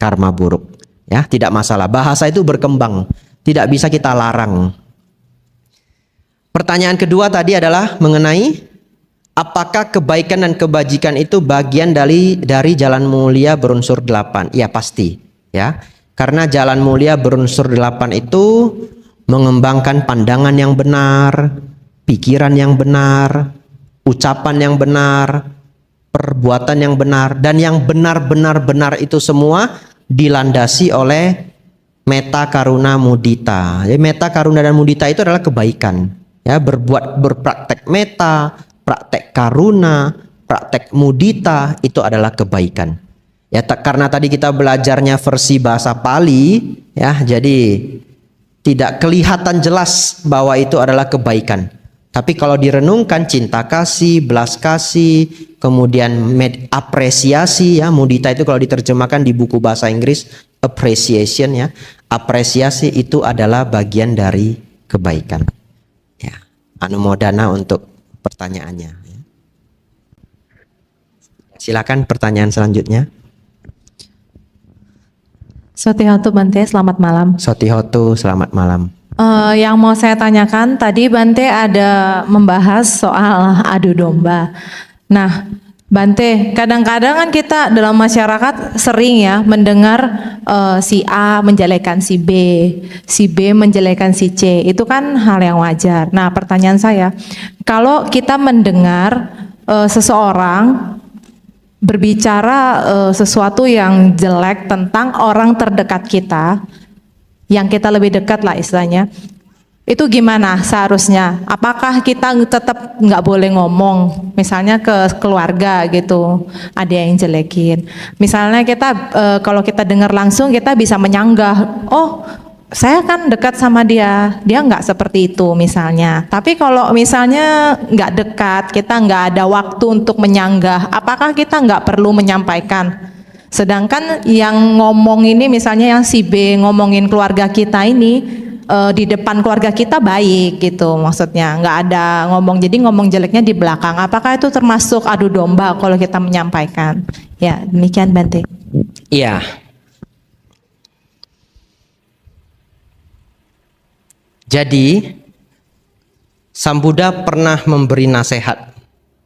karma buruk. Ya, tidak masalah. Bahasa itu berkembang, tidak bisa kita larang. Pertanyaan kedua tadi adalah mengenai apakah kebaikan dan kebajikan itu bagian dari jalan mulia berunsur 8? Ya pasti, ya. Karena jalan mulia berunsur 8 itu mengembangkan pandangan yang benar, pikiran yang benar, ucapan yang benar, perbuatan yang benar, dan yang benar-benar itu semua dilandasi oleh metta, karuna, mudita. Jadi metta, karuna, dan mudita itu adalah kebaikan. Ya, berpraktek metta, praktek karuna, praktek mudita itu adalah kebaikan. Ya, karena tadi kita belajarnya versi bahasa Pali, ya, jadi tidak kelihatan jelas bahwa itu adalah kebaikan. Tapi kalau direnungkan, cinta kasih, belas kasih, kemudian apresiasi, ya, mudita itu kalau diterjemahkan di buku bahasa Inggris appreciation, ya, apresiasi itu adalah bagian dari kebaikan. Ya, anumodana untuk pertanyaannya. Ya. Silakan pertanyaan selanjutnya. Sotihotu Bante, selamat malam. Sotihotu, selamat malam. Yang mau saya tanyakan tadi Bante ada membahas soal adu domba. Nah, Bante, kadang-kadang kan kita dalam masyarakat sering ya mendengar si A menjelekan si B menjelekan si C. Itu kan hal yang wajar. Nah, pertanyaan saya, kalau kita mendengar seseorang berbicara sesuatu yang jelek tentang orang terdekat kita, yang kita lebih dekat lah istilahnya, itu gimana seharusnya? Apakah kita tetap nggak boleh ngomong, misalnya ke keluarga gitu, ada yang jelekin. Misalnya kita kalau kita dengar langsung kita bisa menyanggah, oh saya kan dekat sama dia nggak seperti itu misalnya. Tapi kalau misalnya nggak dekat, kita nggak ada waktu untuk menyanggah, apakah kita nggak perlu menyampaikan? Sedangkan yang ngomong ini misalnya yang si B ngomongin keluarga kita ini di depan keluarga kita baik gitu, maksudnya nggak ada ngomong, jadi ngomong jeleknya di belakang. Apakah itu termasuk adu domba kalau kita menyampaikan? Ya demikian Bante. Iya. Jadi Sang Buddha pernah memberi nasihat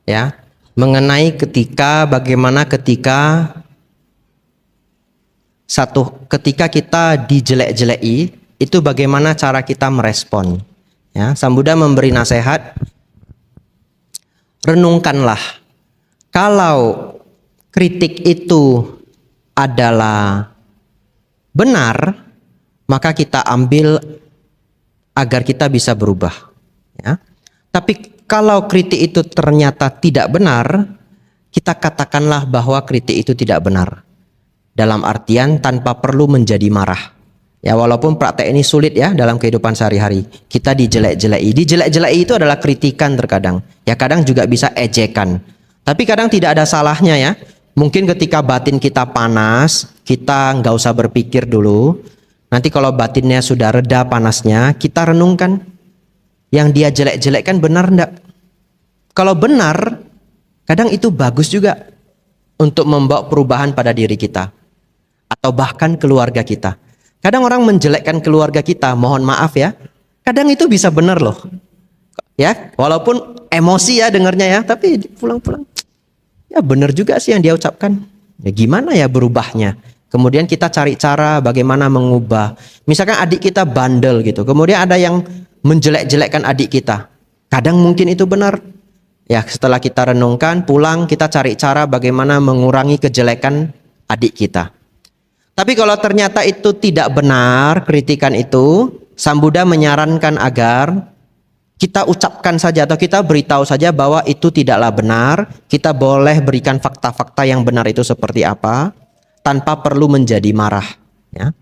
ya mengenai bagaimana ketika kita dijelek-jeleki, itu bagaimana cara kita merespon. Ya, Sang Buddha memberi nasihat, renungkanlah, kalau kritik itu adalah benar, maka kita ambil agar kita bisa berubah. Ya. Tapi kalau kritik itu ternyata tidak benar, kita katakanlah bahwa kritik itu tidak benar. Dalam artian tanpa perlu menjadi marah. Ya, walaupun praktek ini sulit ya dalam kehidupan sehari-hari. Kita dijelek-jeleki. Dijelek-jeleki itu adalah kritikan terkadang. Ya, kadang juga bisa ejekan. Tapi kadang tidak ada salahnya ya. Mungkin ketika batin kita panas, kita nggak usah berpikir dulu. Nanti kalau batinnya sudah reda panasnya, kita renungkan. Yang dia jelek-jelekkan benar enggak? Kalau benar, Kadang itu bagus juga untuk membawa perubahan pada diri kita atau bahkan keluarga kita. Kadang orang menjelekkan keluarga kita, mohon maaf ya. Kadang itu bisa benar loh. Ya, walaupun emosi ya dengarnya ya, tapi pulang-pulang ya benar juga sih yang dia ucapkan. Ya gimana ya berubahnya? Kemudian kita cari cara bagaimana mengubah. Misalkan adik kita bandel gitu, kemudian ada yang menjelek-jelekkan adik kita. Kadang mungkin itu benar. Ya, setelah kita renungkan, pulang kita cari cara bagaimana mengurangi kejelekan adik kita. Tapi kalau ternyata itu tidak benar, kritikan itu, Sang Buddha menyarankan agar kita ucapkan saja atau kita beritahu saja bahwa itu tidaklah benar. Kita boleh berikan fakta-fakta yang benar itu seperti apa, tanpa perlu menjadi marah. Ya.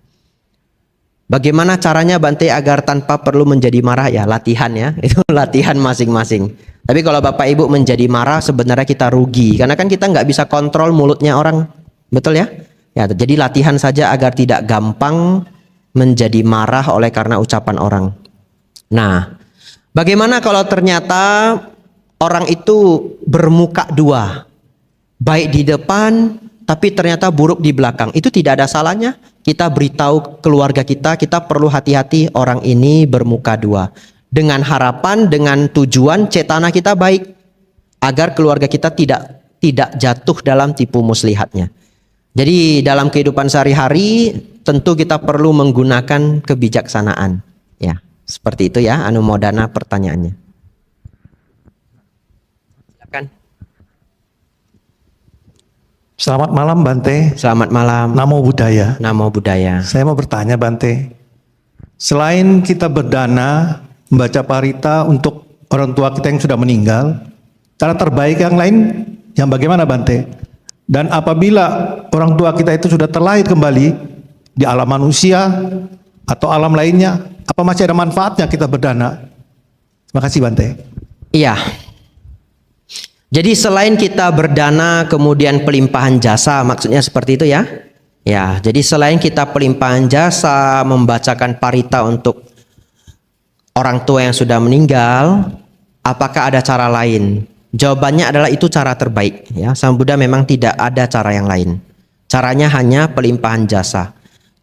Bagaimana caranya Bante agar tanpa perlu menjadi marah? Ya latihan ya, itu latihan masing-masing. Tapi kalau Bapak Ibu menjadi marah sebenarnya kita rugi, karena kan kita nggak bisa kontrol mulutnya orang, betul ya? Ya, jadi latihan saja agar tidak gampang menjadi marah oleh karena ucapan orang. Nah, bagaimana kalau ternyata orang itu bermuka dua, baik di depan tapi ternyata buruk di belakang? Itu tidak ada salahnya. Kita beritahu keluarga kita perlu hati-hati orang ini bermuka dua. Dengan harapan, dengan tujuan cetana kita baik. Agar keluarga kita tidak jatuh dalam tipu muslihatnya. Jadi dalam kehidupan sehari-hari tentu kita perlu menggunakan kebijaksanaan. Ya, seperti itu ya Anumodana pertanyaannya. Silakan. Selamat malam Bante. Selamat malam. Namo Buddhaya. Namo Buddhaya. Saya mau bertanya Bante. Selain kita berdana, membaca parita untuk orang tua kita yang sudah meninggal, cara terbaik yang lain yang bagaimana Bante? Dan apabila orang tua kita itu sudah terlahir kembali di alam manusia atau alam lainnya, apa masih ada manfaatnya kita berdana? Terima kasih Bante. Iya. Jadi selain kita berdana kemudian pelimpahan jasa, maksudnya seperti itu ya? Ya, jadi selain kita pelimpahan jasa, membacakan parita untuk orang tua yang sudah meninggal, apakah ada cara lain? Jawabannya adalah itu cara terbaik ya. Sang Buddha memang tidak ada cara yang lain. Caranya hanya pelimpahan jasa.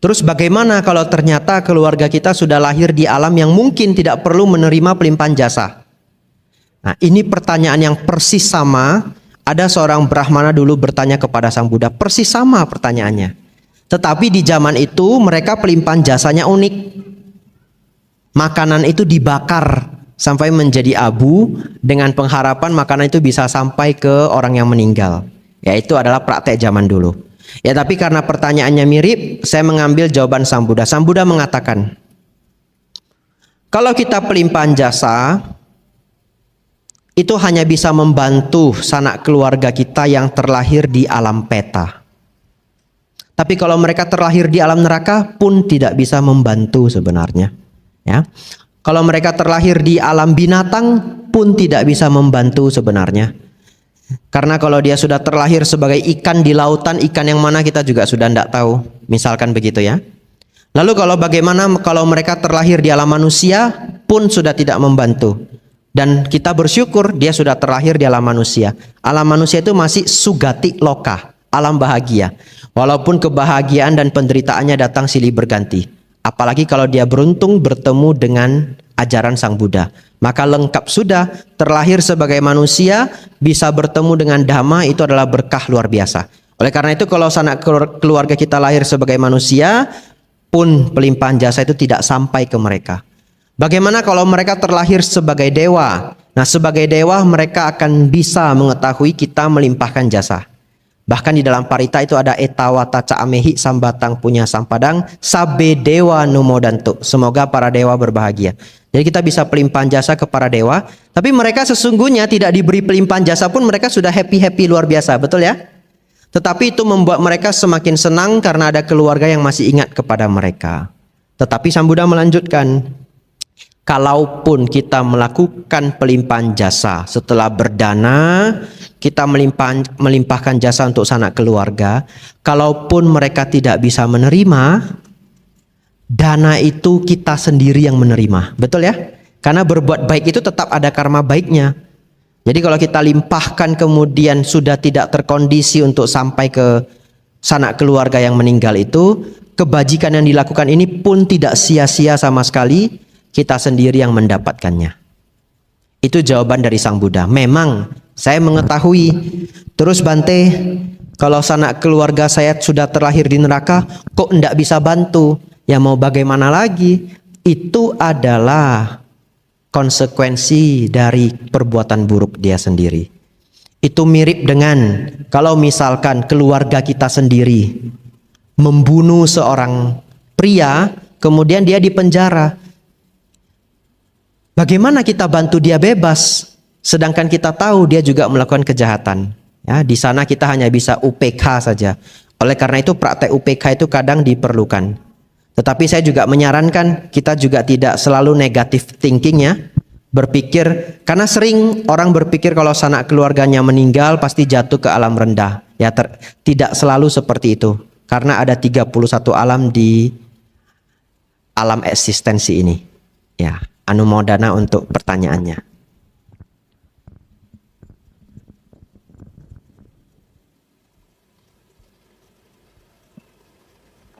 Terus bagaimana kalau ternyata keluarga kita sudah lahir di alam yang mungkin tidak perlu menerima pelimpahan jasa? Nah, ini pertanyaan yang persis sama. Ada seorang Brahmana dulu bertanya kepada Sang Buddha, persis sama pertanyaannya. Tetapi di zaman itu mereka pelimpahan jasanya unik. Makanan itu dibakar sampai menjadi abu dengan pengharapan makanan itu bisa sampai ke orang yang meninggal. Ya, itu adalah praktek zaman dulu. Ya, tapi karena pertanyaannya mirip, saya mengambil jawaban Sang Buddha. Sang Buddha mengatakan, kalau kita pelimpahan jasa, itu hanya bisa membantu sanak keluarga kita yang terlahir di alam peta. Tapi kalau mereka terlahir di alam neraka pun tidak bisa membantu sebenarnya. Ya. Kalau mereka terlahir di alam binatang pun tidak bisa membantu sebenarnya. Karena kalau dia sudah terlahir sebagai ikan di lautan, ikan yang mana kita juga sudah tidak tahu. Misalkan begitu ya. Lalu bagaimana kalau mereka terlahir di alam manusia pun sudah tidak membantu. Dan kita bersyukur dia sudah terlahir di alam manusia. Alam manusia itu masih sugati loka, alam bahagia. Walaupun kebahagiaan dan penderitaannya datang silih berganti. Apalagi kalau dia beruntung bertemu dengan ajaran Sang Buddha. Maka lengkap sudah, terlahir sebagai manusia, bisa bertemu dengan Dhamma, itu adalah berkah luar biasa. Oleh karena itu kalau sanak keluarga kita lahir sebagai manusia, pun pelimpahan jasa itu tidak sampai ke mereka. Bagaimana kalau mereka terlahir sebagai dewa? Nah, sebagai dewa mereka akan bisa mengetahui kita melimpahkan jasa. Bahkan di dalam parita itu ada etawata caamehi sambatang punya sampadang sabe dewa numodantu. Semoga para dewa berbahagia. Jadi kita bisa pelimpahan jasa ke para dewa, tapi mereka sesungguhnya tidak diberi pelimpahan jasa pun mereka sudah happy luar biasa, betul ya? Tetapi itu membuat mereka semakin senang karena ada keluarga yang masih ingat kepada mereka. Tetapi Sang Buddha melanjutkan, kalaupun kita melakukan pelimpahan jasa setelah berdana, kita melimpahkan jasa untuk sanak keluarga, kalaupun mereka tidak bisa menerima, dana itu kita sendiri yang menerima. Betul ya? Karena berbuat baik itu tetap ada karma baiknya. Jadi kalau kita limpahkan kemudian sudah tidak terkondisi untuk sampai ke sanak keluarga yang meninggal itu, kebajikan yang dilakukan ini pun tidak sia-sia sama sekali, kita sendiri yang mendapatkannya. Itu jawaban dari Sang Buddha. Memang saya mengetahui. Terus Bante, kalau sanak keluarga saya sudah terlahir di neraka, kok enggak bisa bantu? Ya mau bagaimana lagi? Itu adalah konsekuensi dari perbuatan buruk dia sendiri. Itu mirip dengan kalau misalkan keluarga kita sendiri membunuh seorang pria, kemudian dia dipenjara. Bagaimana kita bantu dia bebas, sedangkan kita tahu dia juga melakukan kejahatan. Ya, di sana kita hanya bisa UPK saja. Oleh karena itu praktek UPK itu kadang diperlukan. Tetapi saya juga menyarankan kita juga tidak selalu negatif thinking ya. Berpikir, karena sering orang berpikir kalau sanak keluarganya meninggal pasti jatuh ke alam rendah. Ya, tidak selalu seperti itu. Karena ada 31 alam di alam eksistensi ini. Ya, anumodana untuk pertanyaannya.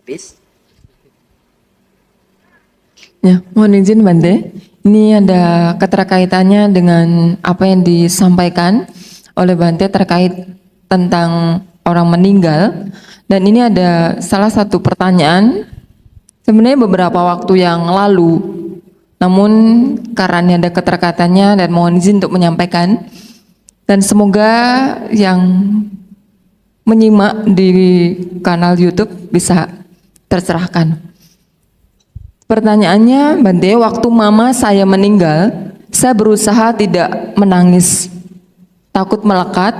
Habis? Ya, mohon izin Bante. Ini ada keterkaitannya dengan apa yang disampaikan oleh Bante terkait tentang orang meninggal. Dan ini ada salah satu pertanyaan, sebenarnya beberapa waktu yang lalu. Namun karena ini ada keterkaitannya dan mohon izin untuk menyampaikan. Dan semoga yang menyimak di kanal YouTube bisa tercerahkan. Pertanyaannya, Bante, waktu mama saya meninggal, saya berusaha tidak menangis, takut melekat,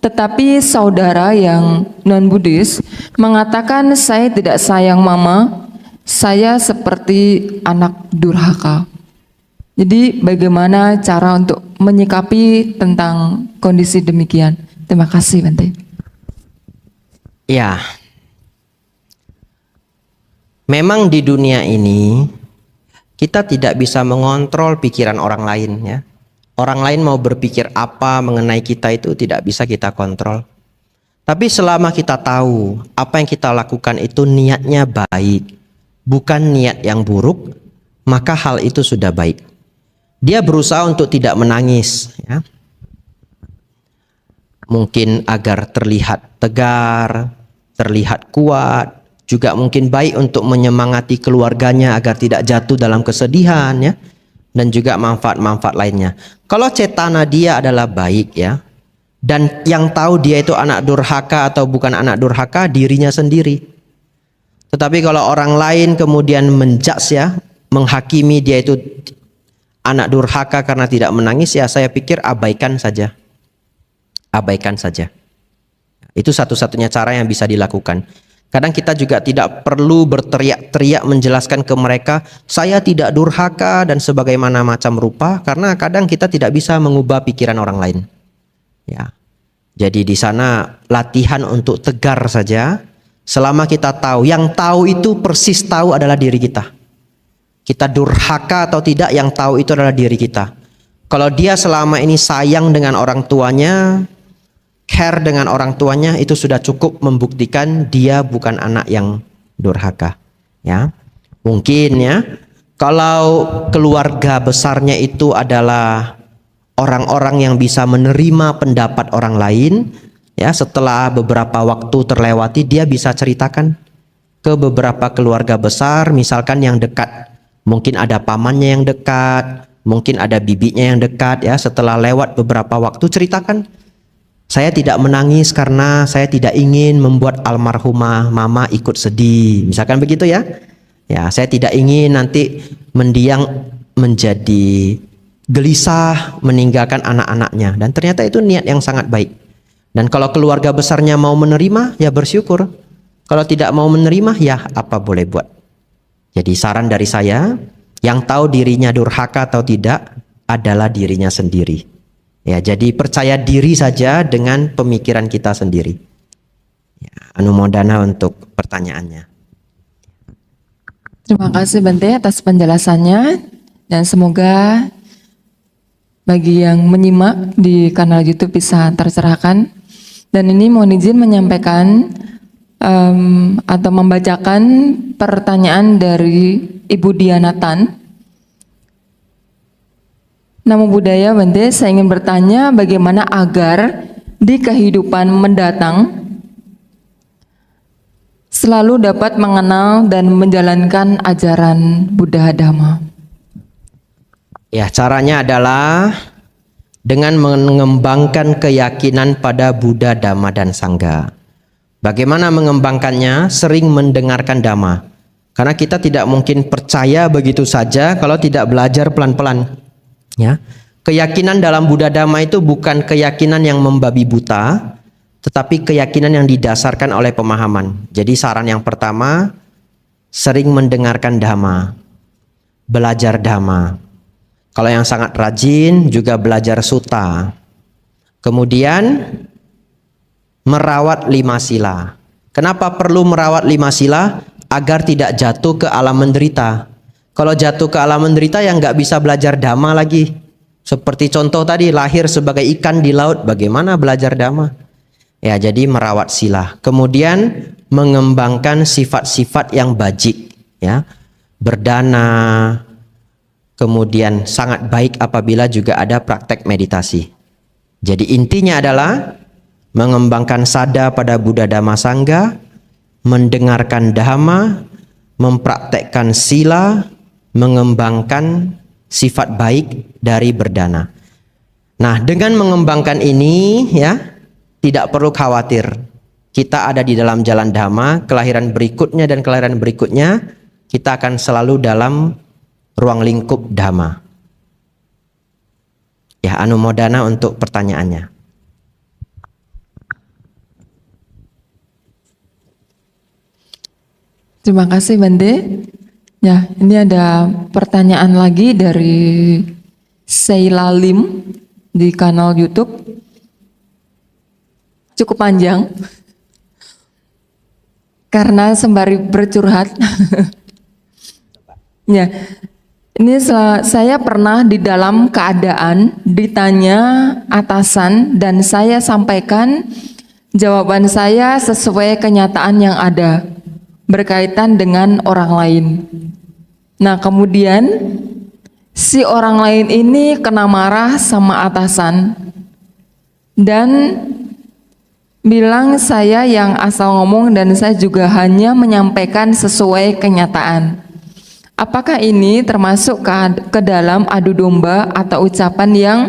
tetapi saudara yang non-Buddhis mengatakan saya tidak sayang mama, saya seperti anak durhaka. Jadi bagaimana cara untuk menyikapi tentang kondisi demikian? Terima kasih, Bante. Ya. Memang di dunia ini kita tidak bisa mengontrol pikiran orang lain ya. Orang lain mau berpikir apa mengenai kita itu tidak bisa kita kontrol. Tapi selama kita tahu apa yang kita lakukan itu niatnya baik, bukan niat yang buruk, maka hal itu sudah baik. Dia berusaha untuk tidak menangis ya. Mungkin agar terlihat tegar, terlihat kuat. Juga mungkin baik untuk menyemangati keluarganya agar tidak jatuh dalam kesedihan ya, dan juga manfaat-manfaat lainnya. Kalau cetana dia adalah baik ya, dan yang tahu dia itu anak durhaka atau bukan anak durhaka dirinya sendiri. Tetapi kalau orang lain kemudian menjudge ya, menghakimi dia itu anak durhaka karena tidak menangis, ya saya pikir abaikan saja. Abaikan saja. Itu satu-satunya cara yang bisa dilakukan. Kadang kita juga tidak perlu berteriak-teriak menjelaskan ke mereka, saya tidak durhaka dan sebagaimana macam rupa, karena kadang kita tidak bisa mengubah pikiran orang lain. Ya. Jadi di sana latihan untuk tegar saja, selama kita tahu, yang tahu itu persis tahu adalah diri kita. Kita durhaka atau tidak, yang tahu itu adalah diri kita. Kalau dia selama ini sayang dengan orang tuanya, care dengan orang tuanya, itu sudah cukup membuktikan dia bukan anak yang durhaka ya. Mungkin ya kalau keluarga besarnya itu adalah orang-orang yang bisa menerima pendapat orang lain ya, setelah beberapa waktu terlewati dia bisa ceritakan ke beberapa keluarga besar misalkan yang dekat, mungkin ada pamannya yang dekat, mungkin ada bibinya yang dekat ya, setelah lewat beberapa waktu ceritakan, saya tidak menangis karena saya tidak ingin membuat almarhumah mama ikut sedih. Misalkan begitu ya. Ya, saya tidak ingin nanti mendiang menjadi gelisah meninggalkan anak-anaknya. Dan ternyata itu niat yang sangat baik. Dan kalau keluarga besarnya mau menerima, ya bersyukur. Kalau tidak mau menerima, ya apa boleh buat. Jadi saran dari saya, yang tahu dirinya durhaka atau tidak adalah dirinya sendiri. Ya, jadi percaya diri saja dengan pemikiran kita sendiri. Ya, anumodana untuk pertanyaannya. Terima kasih Bante atas penjelasannya dan semoga bagi yang menyimak di kanal YouTube bisa tercerahkan. Dan ini mohon izin menyampaikan atau membacakan pertanyaan dari Ibu Diana Tan. Namo Buddhaya Bante, saya ingin bertanya bagaimana agar di kehidupan mendatang selalu dapat mengenal dan menjalankan ajaran Buddha Dhamma. Ya, caranya adalah dengan mengembangkan keyakinan pada Buddha, Dhamma, dan Sangha. Bagaimana mengembangkannya? Sering mendengarkan Dhamma. Karena kita tidak mungkin percaya begitu saja kalau tidak belajar pelan-pelan. Ya, keyakinan dalam Buddha Dhamma itu bukan keyakinan yang membabi buta, tetapi keyakinan yang didasarkan oleh pemahaman. Jadi saran yang pertama, sering mendengarkan Dhamma, belajar Dhamma. Kalau yang sangat rajin juga belajar sutta. Kemudian merawat 5 sila. Kenapa perlu merawat 5 sila? Agar tidak jatuh ke alam menderita. Kalau jatuh ke alam menderita yang nggak bisa belajar Dhamma lagi. Seperti contoh tadi, lahir sebagai ikan di laut, bagaimana belajar Dhamma? Ya, jadi merawat sila. Kemudian mengembangkan sifat-sifat yang bajik, ya. Berdana. Kemudian sangat baik apabila juga ada praktek meditasi. Jadi intinya adalah mengembangkan sada pada Buddha Dhamma Sangha, mendengarkan Dhamma, mempraktekkan sila, mengembangkan sifat baik dari berdana. Nah, dengan mengembangkan ini, ya, tidak perlu khawatir. Kita ada di dalam jalan Dhamma, kelahiran berikutnya dan kelahiran berikutnya, kita akan selalu dalam ruang lingkup Dhamma. Ya, anumodana untuk pertanyaannya. Terima kasih Bante. Ya, ini ada pertanyaan lagi dari Sheila Lim di kanal YouTube. Cukup panjang. Karena sembari bercurhat. Ya, ini saya pernah di dalam keadaan ditanya atasan dan saya sampaikan jawaban saya sesuai kenyataan yang ada berkaitan dengan orang lain. Nah, kemudian si orang lain ini kena marah sama atasan dan bilang saya yang asal ngomong dan saya juga hanya menyampaikan sesuai kenyataan. Apakah ini termasuk ke dalam adu domba atau ucapan yang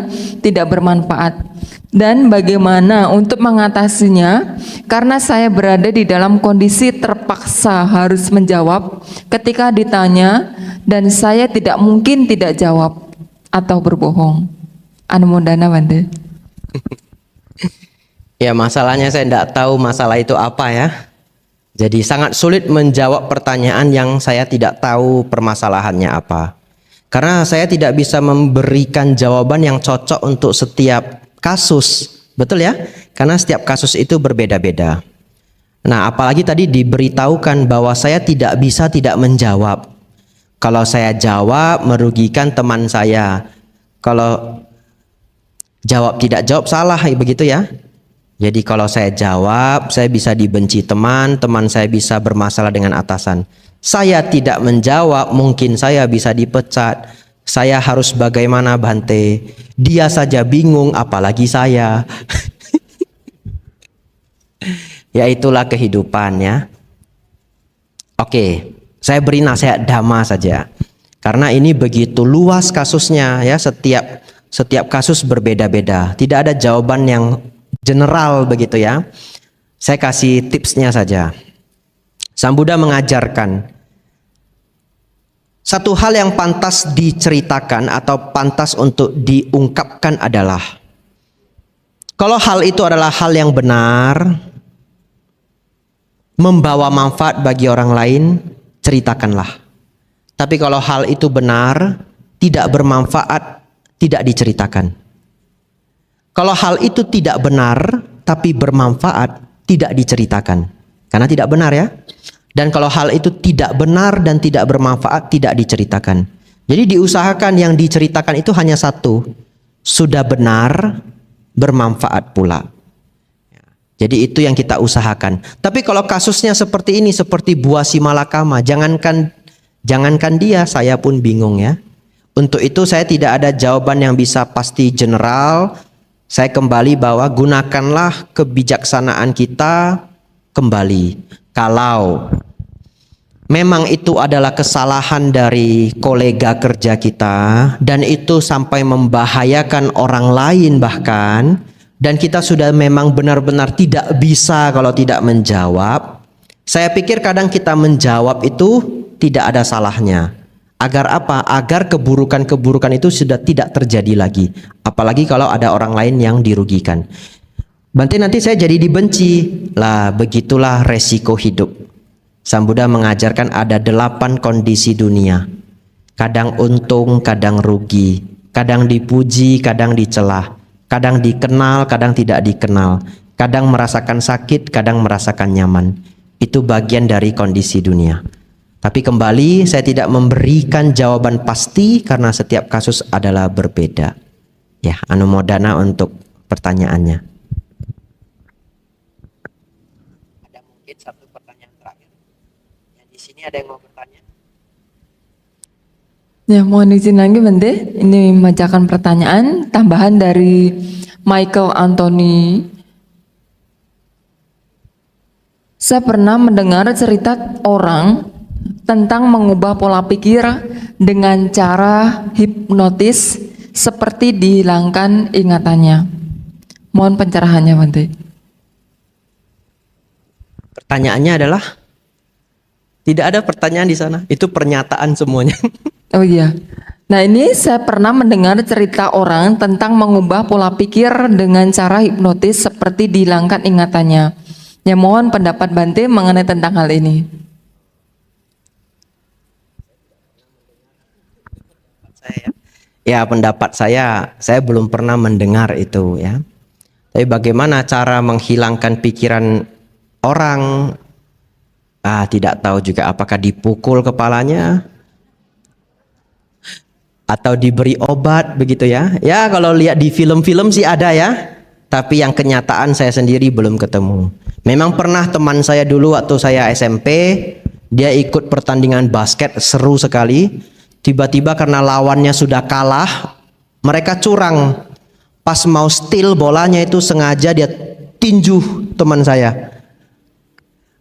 tidak bermanfaat? Dan bagaimana untuk mengatasinya? Karena saya berada di dalam kondisi terpaksa harus menjawab ketika ditanya dan saya tidak mungkin tidak jawab atau berbohong. Anumodana Bante. Ya, masalahnya saya tidak tahu masalah itu apa ya. Jadi sangat sulit menjawab pertanyaan yang saya tidak tahu permasalahannya apa. Karena saya tidak bisa memberikan jawaban yang cocok untuk setiap kasus. Betul ya? Karena setiap kasus itu berbeda-beda. Nah, apalagi tadi diberitahukan bahwa saya tidak bisa tidak menjawab. Kalau saya jawab merugikan teman saya. Kalau jawab tidak jawab salah, begitu ya. Jadi kalau saya jawab, saya bisa dibenci teman saya bisa bermasalah dengan atasan. Saya tidak menjawab, mungkin saya bisa dipecat. Saya harus bagaimana Bante? Dia saja bingung, apalagi saya. Ya, itulah kehidupan ya. Oke, saya beri nasihat Dhamma saja. Karena ini begitu luas kasusnya ya, setiap kasus berbeda-beda. Tidak ada jawaban yang general begitu ya. Saya kasih tipsnya saja. Sang Buddha mengajarkan satu hal yang pantas diceritakan atau pantas untuk diungkapkan adalah kalau hal itu adalah hal yang benar, membawa manfaat bagi orang lain, ceritakanlah. Tapi kalau hal itu benar, tidak bermanfaat, tidak diceritakan. Kalau hal itu tidak benar tapi bermanfaat, tidak diceritakan. Karena tidak benar ya. Dan kalau hal itu tidak benar dan tidak bermanfaat, tidak diceritakan. Jadi diusahakan yang diceritakan itu hanya satu. sudah benar, bermanfaat pula. Jadi itu yang kita usahakan. Tapi kalau kasusnya seperti ini, seperti buah si malakama, jangankan dia, saya pun bingung ya. Untuk itu saya tidak ada jawaban yang bisa pasti general. Saya kembali bahwa gunakanlah kebijaksanaan kita kembali. Kalau memang itu adalah kesalahan dari kolega kerja kita dan itu sampai membahayakan orang lain bahkan, dan kita sudah memang benar-benar tidak bisa kalau tidak menjawab, saya pikir kadang kita menjawab itu tidak ada salahnya. Agar apa? Agar keburukan-keburukan itu sudah tidak terjadi lagi. Apalagi kalau ada orang lain yang dirugikan. Berarti nanti saya jadi dibenci. Lah, begitulah resiko hidup. Sang Buddha mengajarkan ada 8 kondisi dunia. Kadang untung, kadang rugi. Kadang dipuji, kadang dicela. Kadang dikenal, kadang tidak dikenal. Kadang merasakan sakit, kadang merasakan nyaman. Itu bagian dari kondisi dunia. Tapi kembali saya tidak memberikan jawaban pasti karena setiap kasus adalah berbeda. Ya, anumodana untuk pertanyaannya. Ada mungkin satu pertanyaan terakhir. Ya, di sini ada yang mau bertanya? Ya, mohon izin lagi Bante. Ini membacakan pertanyaan tambahan dari Michael Anthony. Saya pernah mendengar cerita orang tentang mengubah pola pikir dengan cara hipnotis seperti dihilangkan ingatannya. Mohon pencerahannya Bante. Pertanyaannya adalah tidak ada pertanyaan di sana. Itu pernyataan semuanya. Oh iya. Nah ini saya pernah mendengar cerita orang tentang mengubah pola pikir dengan cara hipnotis seperti dihilangkan ingatannya. Ya mohon pendapat Bante mengenai tentang hal ini. Ya, pendapat saya belum pernah mendengar itu ya. Tapi bagaimana cara menghilangkan pikiran orang? Tidak tahu juga, apakah dipukul kepalanya atau diberi obat begitu ya. Ya, kalau lihat di film-film sih ada ya. Tapi yang kenyataan saya sendiri belum ketemu. Memang pernah teman saya dulu waktu saya SMP, dia ikut pertandingan basket seru sekali. Tiba-tiba karena lawannya sudah kalah, mereka curang. Pas mau steal bolanya itu sengaja dia tinju teman saya.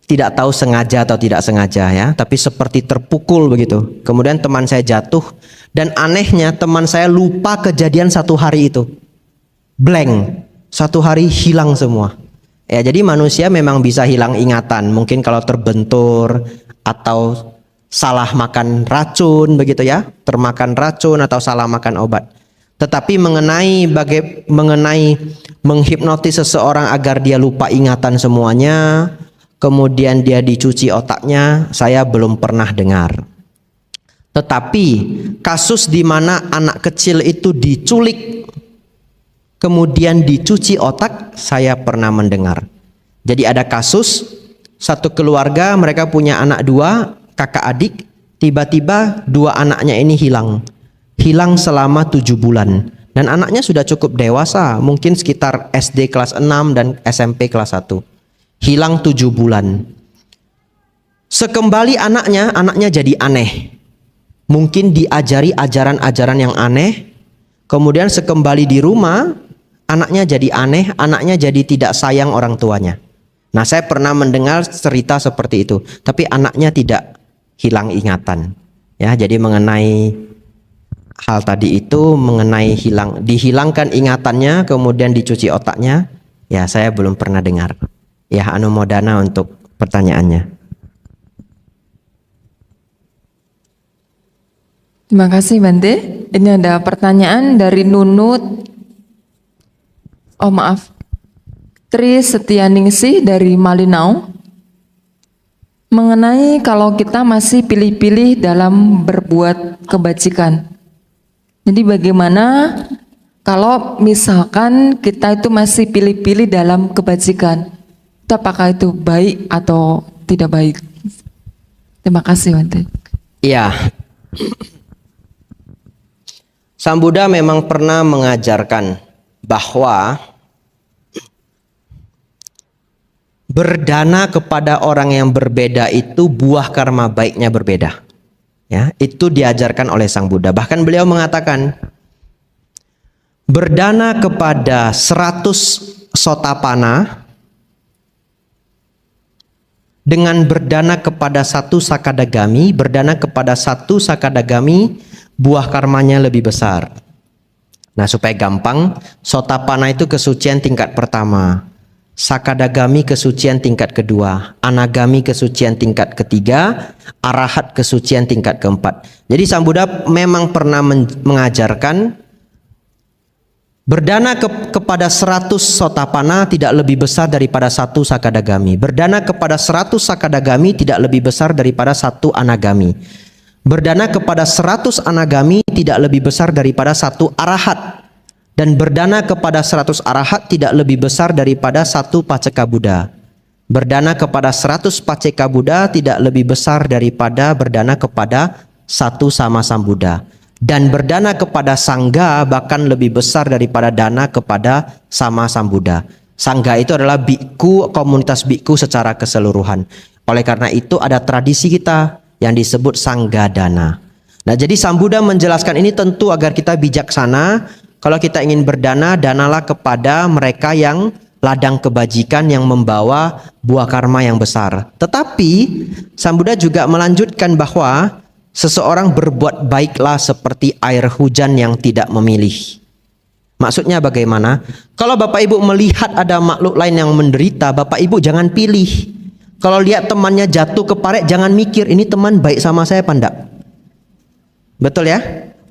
Tidak tahu sengaja atau tidak sengaja ya, tapi seperti terpukul begitu. Kemudian teman saya jatuh dan anehnya teman saya lupa kejadian 1 hari itu. Blank. 1 hari hilang semua. Ya, jadi manusia memang bisa hilang ingatan. Mungkin kalau terbentur atau salah makan racun begitu ya, termakan racun atau salah makan obat. Tetapi mengenai menghipnotis seseorang agar dia lupa ingatan semuanya, kemudian dia dicuci otaknya, saya belum pernah dengar. Tetapi kasus di mana anak kecil itu diculik kemudian dicuci otak, saya pernah mendengar. Jadi ada kasus satu keluarga, mereka punya anak 2, kakak adik, tiba-tiba 2 anaknya ini hilang selama 7 bulan, dan anaknya sudah cukup dewasa, mungkin sekitar SD kelas 6 dan SMP kelas 1. Hilang 7 bulan. Sekembali anaknya jadi aneh, mungkin diajari ajaran-ajaran yang aneh. Kemudian sekembali di rumah, anaknya jadi aneh, anaknya jadi tidak sayang orang tuanya. Nah, saya pernah mendengar cerita seperti itu, tapi anaknya tidak hilang ingatan. Ya, jadi mengenai hal tadi itu, mengenai dihilangkan ingatannya kemudian dicuci otaknya, ya saya belum pernah dengar. Ya, anumodana untuk pertanyaannya. Terima kasih Bante. Ini ada pertanyaan dari Nunut. Tri Setianingsih dari Malinau. Mengenai kalau kita masih pilih-pilih dalam berbuat kebajikan. Jadi bagaimana kalau misalkan kita itu masih pilih-pilih dalam kebajikan, itu apakah itu baik atau tidak baik? Terima kasih Bante. Iya. Sang Buddha memang pernah mengajarkan bahwa berdana kepada orang yang berbeda itu buah karma baiknya berbeda. Ya, itu diajarkan oleh Sang Buddha. Bahkan beliau mengatakan berdana kepada 100 sotapana dengan berdana kepada 1 sakadagami, berdana kepada 1 sakadagami buah karmanya lebih besar. Nah, supaya gampang, sotapana itu kesucian tingkat pertama, sakadagami kesucian tingkat kedua, anagami kesucian tingkat ketiga, arahat kesucian tingkat keempat. Jadi Sang Buddha memang pernah mengajarkan berdana kepada 100 sotapana tidak lebih besar daripada 1 sakadagami. Berdana kepada 100 sakadagami tidak lebih besar daripada 1 anagami. Berdana kepada 100 anagami tidak lebih besar daripada 1 arahat. Dan berdana kepada 100 arahat tidak lebih besar daripada 1 paceka Buddha. Berdana kepada 100 paceka Buddha tidak lebih besar daripada berdana kepada 1 sama Sang Buddha. Dan berdana kepada sangga bahkan lebih besar daripada dana kepada sama Sang Buddha. Sangga itu adalah bikku, komunitas bikku secara keseluruhan. Oleh karena itu ada tradisi kita yang disebut sangga dana. Nah, jadi Sang Buddha menjelaskan ini tentu agar kita bijaksana. Kalau kita ingin berdana, danalah kepada mereka yang ladang kebajikan yang membawa buah karma yang besar. Tetapi Sang Buddha juga melanjutkan bahwa seseorang berbuat baiklah seperti air hujan yang tidak memilih. Maksudnya bagaimana? Kalau Bapak Ibu melihat ada makhluk lain yang menderita, Bapak Ibu jangan pilih. Kalau lihat temannya jatuh ke paret, jangan mikir ini teman baik sama saya apa enggak. Betul ya?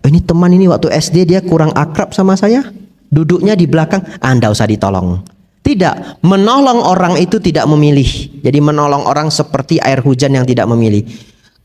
Ini teman ini waktu SD dia kurang akrab sama saya, duduknya di belakang, Anda usah ditolong. Tidak, menolong orang itu tidak memilih. Jadi menolong orang seperti air hujan yang tidak memilih.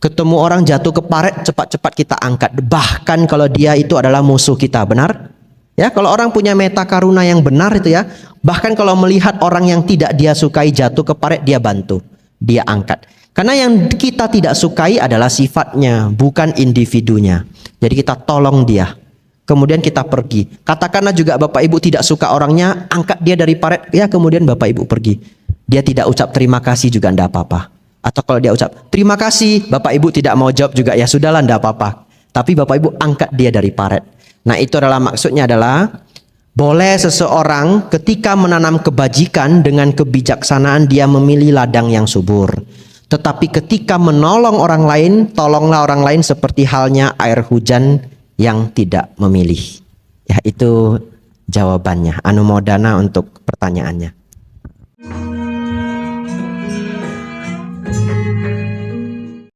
Ketemu orang jatuh ke paret, cepat-cepat kita angkat. Bahkan kalau dia itu adalah musuh kita, benar? Ya, kalau orang punya meta karuna yang benar itu ya, bahkan kalau melihat orang yang tidak dia sukai jatuh ke paret, dia bantu, dia angkat. Karena yang kita tidak sukai adalah sifatnya, bukan individunya. Jadi kita tolong dia. Kemudian kita pergi. Katakanlah juga Bapak Ibu tidak suka orangnya, angkat dia dari paret, ya kemudian Bapak Ibu pergi. Dia tidak ucap terima kasih juga enggak apa-apa. Atau kalau dia ucap terima kasih, Bapak Ibu tidak mau jawab juga, ya sudahlah enggak apa-apa. Tapi Bapak Ibu angkat dia dari paret. Nah, itu adalah maksudnya adalah boleh seseorang ketika menanam kebajikan dengan kebijaksanaan dia memilih ladang yang subur. Tetapi ketika menolong orang lain, tolonglah orang lain seperti halnya air hujan yang tidak memilih. Ya, itu jawabannya. Anumodana untuk pertanyaannya.